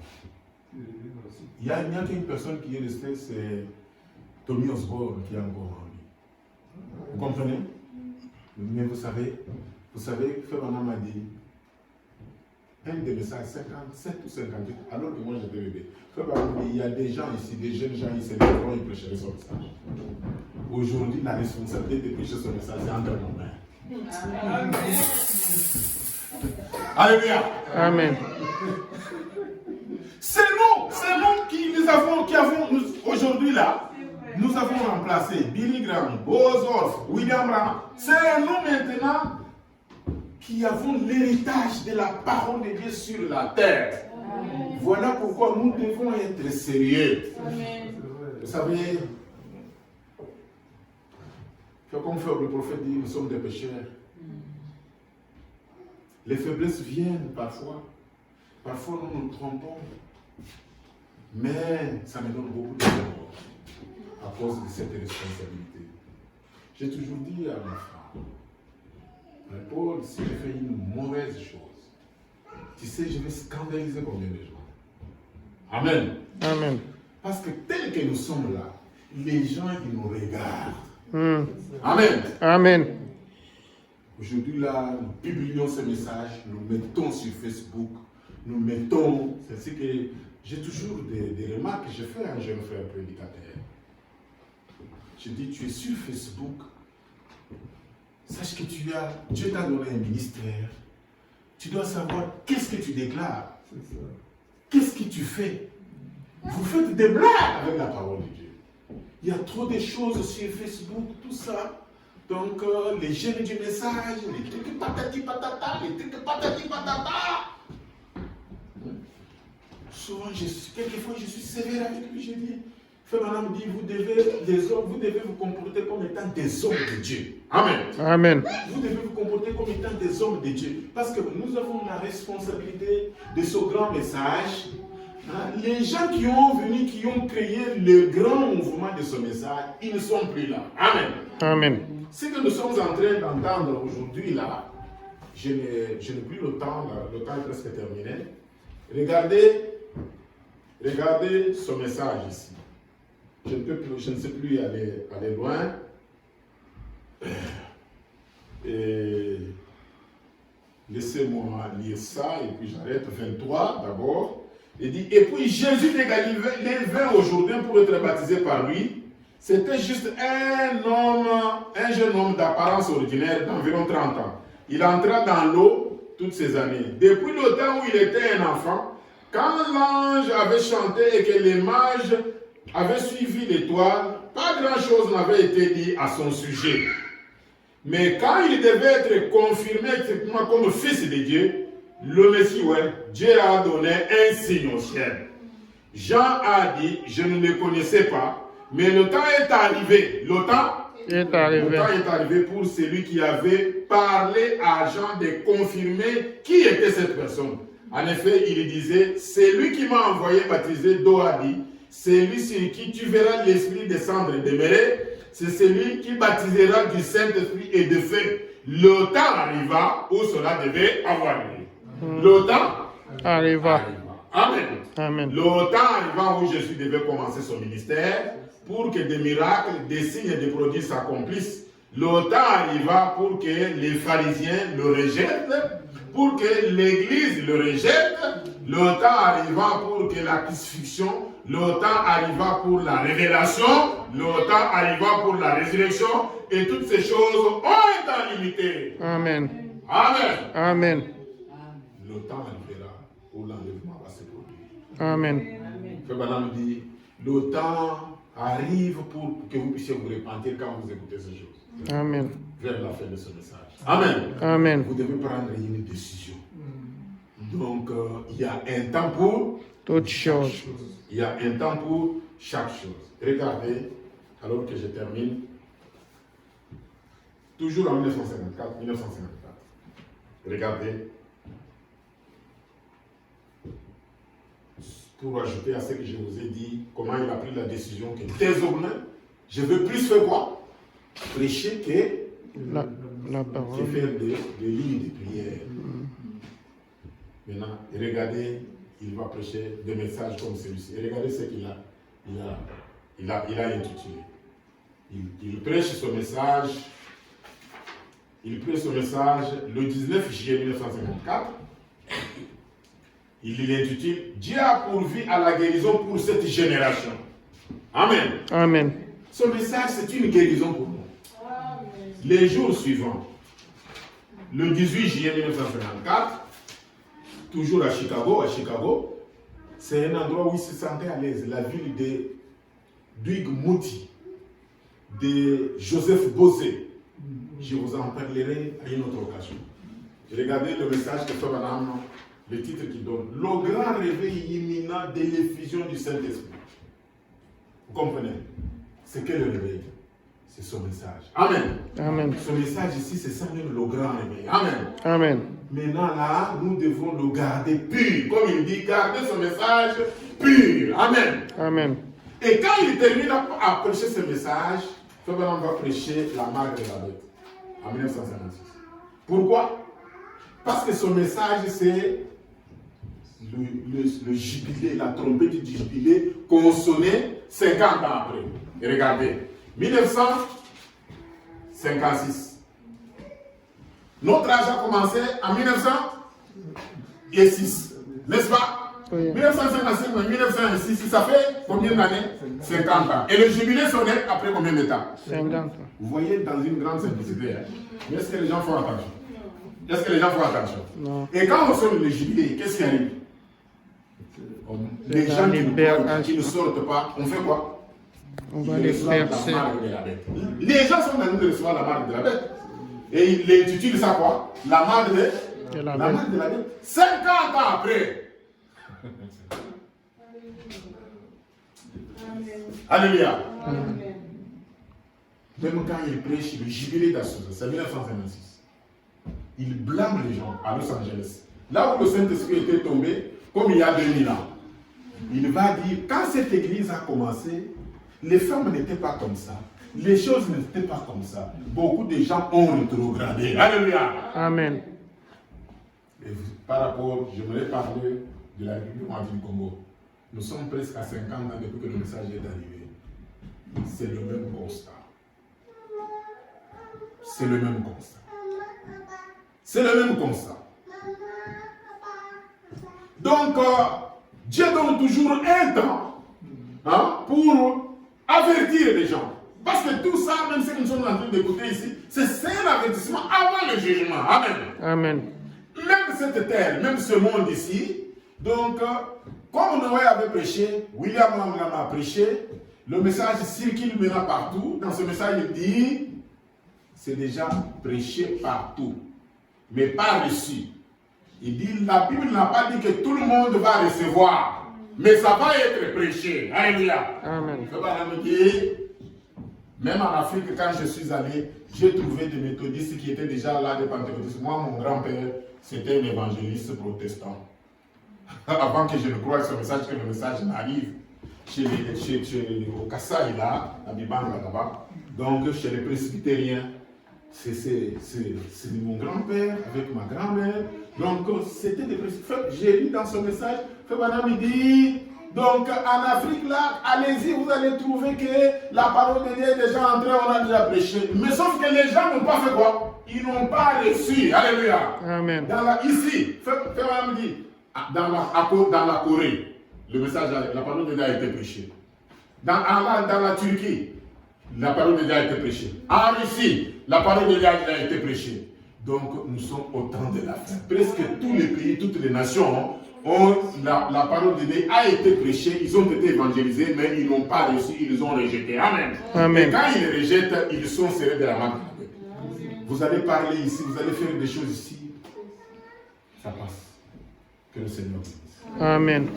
Il n'y a qu'une personne qui est restée, c'est Tommy Osborne qui est encore en vie. Vous comprenez? Mais vous savez, Frère Branham m'a dit, un des messages 57 ou 58, alors que moi j'étais bébé. Frère Branham dit, il y a des gens ici, des jeunes gens, ils se lèveront, ils prêcheraient son message. Aujourd'hui, la responsabilité de prêcher son message, c'est entre nos mains. Amen. Alléluia. Amen. C'est nous qui avons aujourd'hui là, nous avons remplacé Billy Graham, Bozorf, William Branham. C'est nous maintenant qui avons l'héritage de la parole de Dieu sur la terre. Amen. Voilà pourquoi nous devons être sérieux. Amen. Vous savez, comme le prophète dit, nous sommes des pécheurs. Les faiblesses viennent parfois. Parfois nous nous trompons. Mais ça me donne beaucoup de joie à cause de cette responsabilité. J'ai toujours dit à mes frères, Paul, si je fais une mauvaise chose, tu sais, je vais scandaliser combien de gens. Amen. Amen. Parce que tel que nous sommes là, les gens qui nous regardent. Amen. Amen. Aujourd'hui là, nous publions ce message, nous mettons sur Facebook, nous mettons, c'est ce que j'ai toujours des remarques que je fais à un jeune frère prédicateur. Je dis, tu es sur Facebook, sache que Dieu t'a donné un ministère, tu dois savoir qu'est-ce que tu déclares, qu'est-ce que tu fais. Vous faites des blagues avec la parole de Dieu. Il y a trop de choses sur Facebook, tout ça. Donc, les jeunes du message, les trucs patati patata, les trucs patati patata. Souvent, quelquefois, je suis sévère avec lui. Je dis, Frère Branham dit, vous devez vous comporter comme étant des hommes de Dieu. Amen. Amen. Vous devez vous comporter comme étant des hommes de Dieu. Parce que nous avons la responsabilité de ce grand message. Les gens qui ont créé le grand mouvement de ce message, ils ne sont plus là. Amen. Amen. Ce que nous sommes en train d'entendre aujourd'hui là, je n'ai plus le temps est presque terminé. Regardez ce message ici. Je ne sais plus aller loin. Laissez-moi lire ça et puis j'arrête. 23 d'abord. Il dit, et puis Jésus de Galilée vint au Jourdain pour être baptisé par lui. C'était juste un jeune homme d'apparence ordinaire d'environ 30 ans. Il entra dans l'eau toutes ces années. Depuis le temps où il était un enfant, quand l'ange avait chanté et que les mages avaient suivi l'étoile, pas grand-chose n'avait été dit à son sujet. Mais quand il devait être confirmé effectivement comme fils de Dieu, le Messie, Dieu a donné un signe au ciel. Jean a dit, je ne le connaissais pas, mais le temps est arrivé. Le temps est arrivé pour celui qui avait parlé à Jean de confirmer qui était cette personne. En effet, il disait, c'est lui qui m'a envoyé baptiser d'eau a dit, c'est lui sur qui tu verras l'Esprit descendre et demeurer, c'est celui qui baptisera du Saint-Esprit et de feu. Le temps arriva où cela devait avoir lieu. Le temps arriva. Amen. Amen. Le temps arriva où Jésus devait commencer son ministère pour que des miracles, des signes et des prodiges s'accomplissent. Le temps arriva pour que les pharisiens le rejettent, pour que l'Église le rejette. Le temps arriva pour que la crucifixion, le temps arriva pour la révélation, le temps arriva pour la résurrection, et toutes ces choses ont un temps limité. Amen. Amen. Amen. Le temps arrivera où l'enlèvement va se produire. Amen. Frère Branham dit, le temps arrive pour que vous puissiez vous repentir quand vous écoutez ces choses. Amen. Vers la fin de ce message. Amen. Amen. Vous devez prendre une décision. Donc, il y a un temps pour Toutes choses. Il y a un temps pour chaque chose. Regardez, alors que je termine, toujours en 1954. Regardez, pour ajouter à ce que je vous ai dit, comment il a pris la décision que désormais, je veux plus faire quoi? Prêcher que La parole. faire des lignes de prière. Maintenant, regardez, il va prêcher des messages comme celui-ci. Et regardez ce qu'il a. Il a intitulé. Il prêche ce message. Il prêche ce message le 19 juillet 1954. Il l'intitule Dieu a pourvu à la guérison pour cette génération. Amen. Amen. Ce message, c'est une guérison pour nous. Les jours suivants, le 18 juillet 1954, toujours à Chicago, c'est un endroit où il se sentait à l'aise, la ville de Dwight Moody, de Joseph Bosé. Je vous en parlerai à une autre occasion. Regardez le message que Frère Branham, le titre qu'il donne, le grand réveil imminent de l'effusion du Saint-Esprit. Vous comprenez? C'est quel réveil? C'est son message. Amen. Amen. Ce message ici, c'est ça même le grand réveil. Amen. Amen. Maintenant là, nous devons le garder pur. Comme il dit, garder ce message pur. Amen. Amen. Et quand il termine à prêcher ce message, Frère Branham va prêcher la marque de la bête en 1956. Pourquoi? Parce que son message, c'est le jubilé, la trompette du jubilé qu'on sonnait 50 ans après. Et regardez, 1956. Notre âge a commencé en 1906, n'est-ce pas? Oui. 1955 et 1906, ça fait combien d'années? 50 ans. Et le jubilé sonnait après combien de temps? 50 ans. Vous voyez, dans une grande simplicité. Hein? Mais est-ce que les gens font attention? Est-ce que les gens font attention? Non. Et quand on sonne le jubilé, qu'est-ce qui arrive? Les gens qui ne sortent pas, on fait quoi? On va les percer. Les gens sont venus de recevoir la marque de la bête. Et il l'intitule ça quoi? La marque de la marque de la bête. 50 ans après. Alléluia. Même quand il prêche le jubilé d'Assouza, c'est 1956. Il blâme les gens à Los Angeles. Là où le Saint-Esprit était tombé, comme il y a 2000 ans. Il va dire, quand cette église a commencé, les femmes n'étaient pas comme ça. Les choses n'étaient pas comme ça. Beaucoup de gens ont rétrogradé. Alléluia. Amen. Et par rapport, j'aimerais parler de la République du Congo. Nous sommes presque à 50 ans depuis que le message est arrivé. C'est le même constat. C'est le même constat. C'est le même constat. Donc, Dieu donne toujours un temps pour avertir les gens. Parce que tout ça, même ce que nous sommes en train d'écouter ici, c'est un avertissement avant le jugement. Amen. Amen. Même cette terre, même ce monde ici, donc, comme Noé avait prêché, William Branham a prêché, le message circule maintenant partout. Dans ce message, il dit, c'est déjà prêché partout, mais pas reçu. Il dit, la Bible n'a pas dit que tout le monde va recevoir. Mais ça va être prêché. Alléluia. Amen. Le Branham dit, même en Afrique, quand je suis allé, j'ai trouvé des méthodistes qui étaient déjà là, des pentecôtistes. Moi, mon grand-père, c'était un évangéliste protestant. Avant que je ne croie ce message, que le message n'arrive. Au Kassai, là, à Bibanga, là-bas. Donc, chez les presbytériens, c'est mon grand-père avec ma grand-mère. Donc, c'était des presbytériens. J'ai lu dans ce message, Madame dit, donc en Afrique, là, allez-y, vous allez trouver que la parole de Dieu est déjà entrée, on a déjà prêché. Mais sauf que les gens n'ont pas fait quoi? Ils n'ont pas reçu. Alléluia. Amen. Ici, Madame dit, dans la Corée, le message, la parole de Dieu a été prêchée. Dans la Turquie, la parole de Dieu a été prêchée. En Russie, la parole de Dieu a été prêchée. Donc, nous sommes au temps de la fin. Presque tous les pays, toutes les nations, la parole de Dieu a été prêchée, ils ont été évangélisés, mais ils n'ont pas reçu, ils les ont rejetés. Amen. Amen. Et quand ils les rejettent, ils sont serrés de la main. Vous allez parler ici, vous allez faire des choses ici. Ça passe. Que le Seigneur vous bénisse. Amen.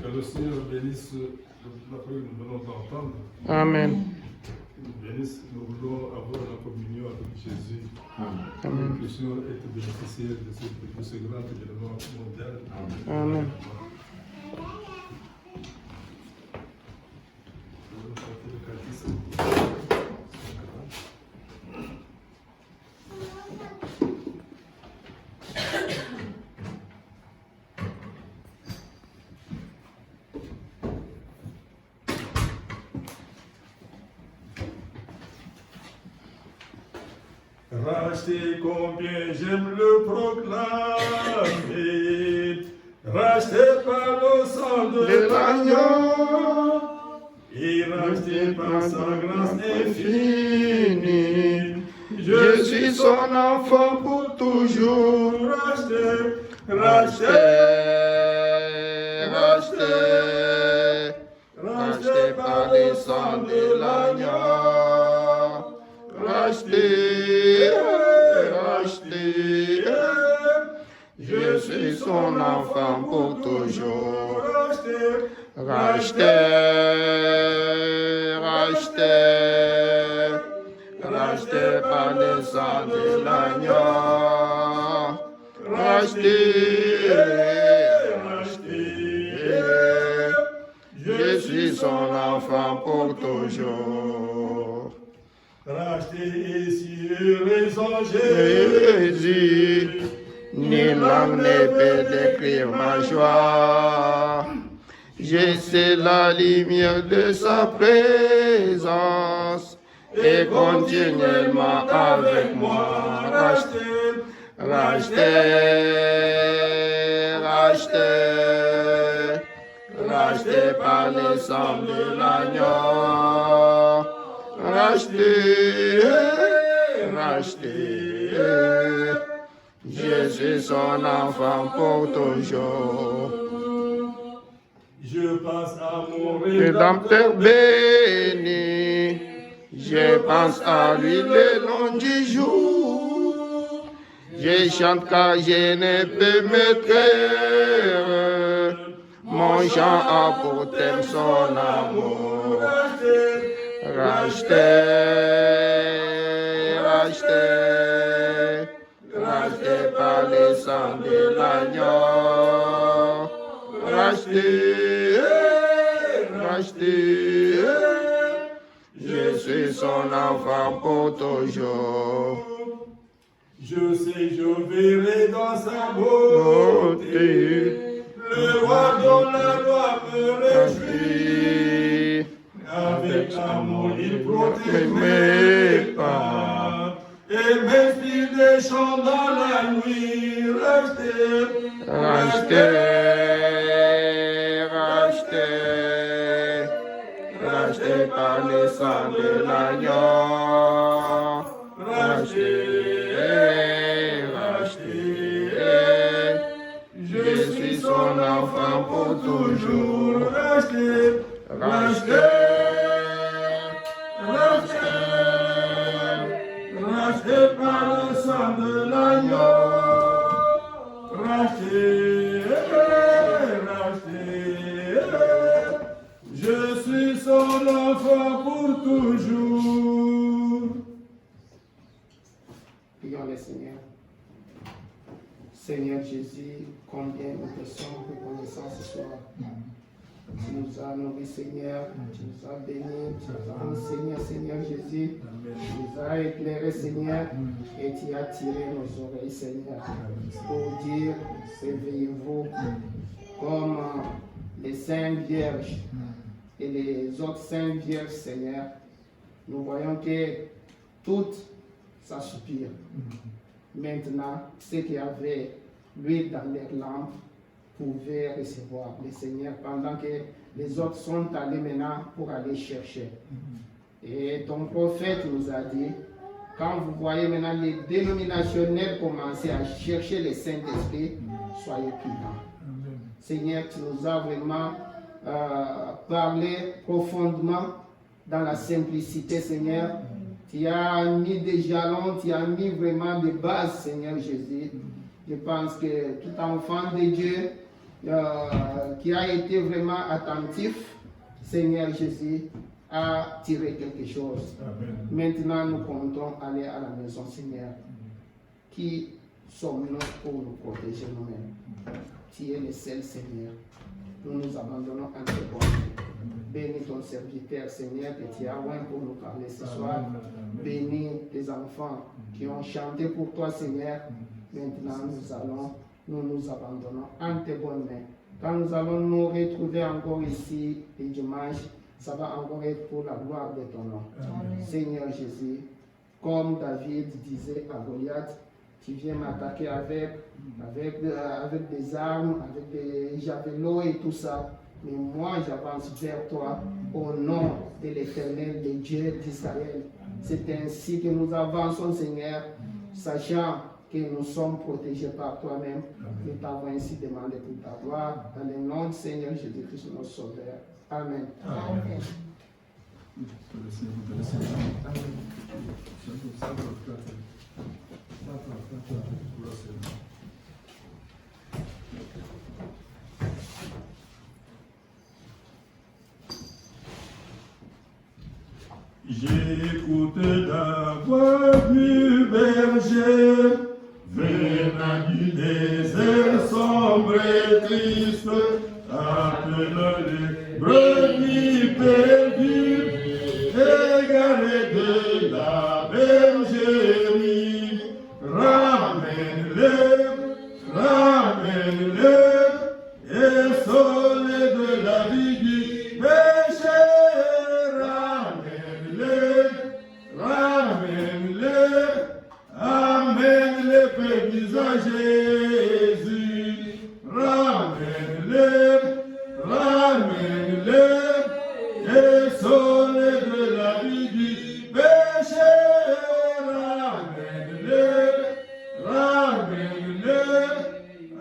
Que le Seigneur bénisse la parole que nous venons d'entendre. Amen. Nous bénisse, nous voulons avoir la communion avec Jésus. Amen. Que le Seigneur être bénéficiaire de ce grand événement mondial. Amen. Nous allons chanter le catéchisme. Racheté combien j'aime le proclamer, racheté par le sang de l'agneau, et racheté par sa grâce infinie. Je suis son enfant pour toujours. Racheté, Racheté, racheté, racheté, racheté par le sang de l'agneau. Racheté, racheté, je suis son enfant pour toujours. Racheté, racheté, racheté par le sang de l'agneau. Racheté, racheté, je suis son enfant pour toujours. Racheté et sur les anges, Jésus, ni langue ne peut décrire ma joie. Je sais la lumière de sa présence et continuellement avec moi. Racheté, racheté, racheté, racheté par le sang de l'agneau. Racheté, racheté, je suis son enfant pour toujours. je pense à mon Rédempteur béni, je pense à lui le long du jour. Je chante car je ne peux me taire. Mon chant a pour thème son amour. Racheté, racheté, racheté par le sang de l'agneau. Racheté, racheté, je suis son enfant pour toujours. Je sais, je verrai dans sa beauté le roi dont la loi me réjouit. Avec amour, il protège mes pas et m'inspire des chants dans la nuit. Racheté, Racheté, racheté, racheté par par le sang de l'agneau. Racheté, racheté, je suis son enfant pour toujours. Racheté, Racheté, racheté, racheté par le sang de l'agneau. Racheté, racheté, je suis son enfant pour toujours. Prions le Seigneur. Seigneur Jésus, combien nous te sommes reconnaissants ce soir. Tu nous as nourris, Seigneur, tu nous as bénis, tu nous as enseigné, Seigneur Jésus, tu nous as éclairés, Seigneur, et tu as tiré nos oreilles, Seigneur, pour dire, réveillez-vous, comme les Saintes Vierges et les autres Saintes Vierges, Seigneur. Nous voyons que toutes s'assoupirent. Maintenant, ceux qui avaient l'huile dans leurs lampes pouvaient recevoir le Seigneur pendant que les autres sont allés maintenant pour aller chercher. Et ton prophète nous a dit, quand vous voyez maintenant les dénominationnels commencer à chercher le Saint-Esprit, soyez prudents. Seigneur, tu nous as vraiment parlé profondément dans la simplicité, Seigneur. Tu as mis des jalons, tu as mis vraiment des bases, Seigneur Jésus. Je pense que tout enfant de Dieu qui a été vraiment attentif, Seigneur Jésus, a tiré quelque chose. Amen. Maintenant, nous comptons aller à la maison, Seigneur. Qui sommes-nous pour nous protéger nous-mêmes? Tu es le seul Seigneur. Nous nous abandonnons à tes bras. Bénis ton serviteur, Seigneur, que tu as oint pour nous parler ce soir. Bénis tes enfants qui ont chanté pour toi, Seigneur. Maintenant, nous nous abandonnons en tes bonnes mains. Quand nous allons nous retrouver encore ici, le dimanche, ça va encore être pour la gloire de ton nom. Amen. Seigneur Jésus, comme David disait à Goliath, tu viens m'attaquer avec des armes, avec des javelots et tout ça. Mais moi, j'avance vers toi au nom de l'Éternel, le Dieu d'Israël. C'est ainsi que nous avançons, Seigneur, sachant que nous sommes protégés par toi-même. Nous t'avons ainsi demandé pour ta gloire, dans le nom du Seigneur Jésus-Christ, notre Sauveur. Amen. Amen. J'écoute la voix du berger venant du désert sombre et triste, appelle les brebis perdues, égarées de la bergerie. Ramène-les, ramène-les, et sauve-les de la vie du péché. Ramène-les, amène-les, pénis à Jésus. Ramène-les, ramène-les, et sauve-les de la vie du péché. Ramène-les, ramène-les,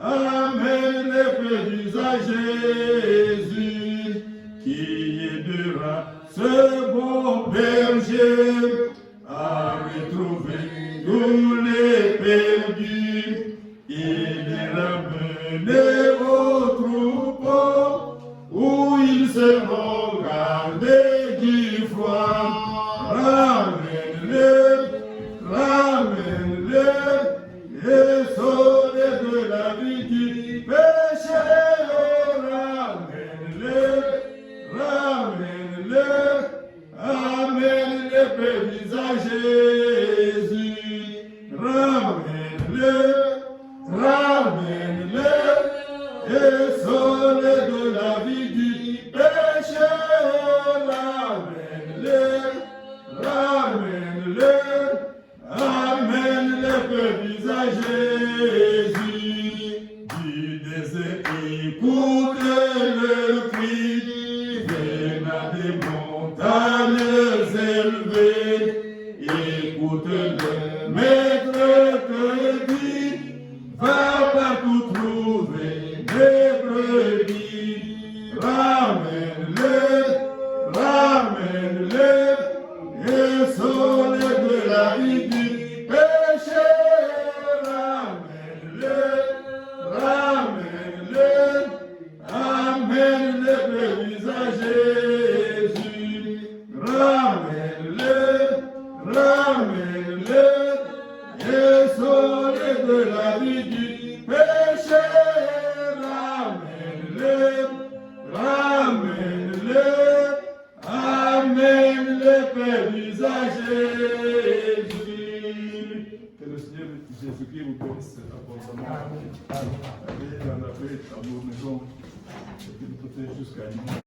amène-les, pénis à Jésus, qui aidera ce bon berger à retrouver tous les perdus. Il les ramène au troupeau où ils seront gardés du froid. Ramène-les, ramène-les, et sauve-les de la vie du péché. Ramène-les, ramène-les, amène-les, pénis à Jésus. Ramène-les, ramène-les, et sauve-les de la vie du péché. Ramène-les, ramène-les, amène-les, pénis à Jésus. Du désert, écoute le cri, venant des montagnes Maître te dit, va partout trouver des brebis, ramène-les, et sauve de la vie du péché, ramène-les, amène les brebis à Jésus, ramène-les, et sauve de la vie du péché, ramène-les, amène les brebis à Jésus. Que le Seigneur Jésus-Christ vous bénisse cet apportement. Allez en après à vos maisons et qu'il vous protège jusqu'à dimanche.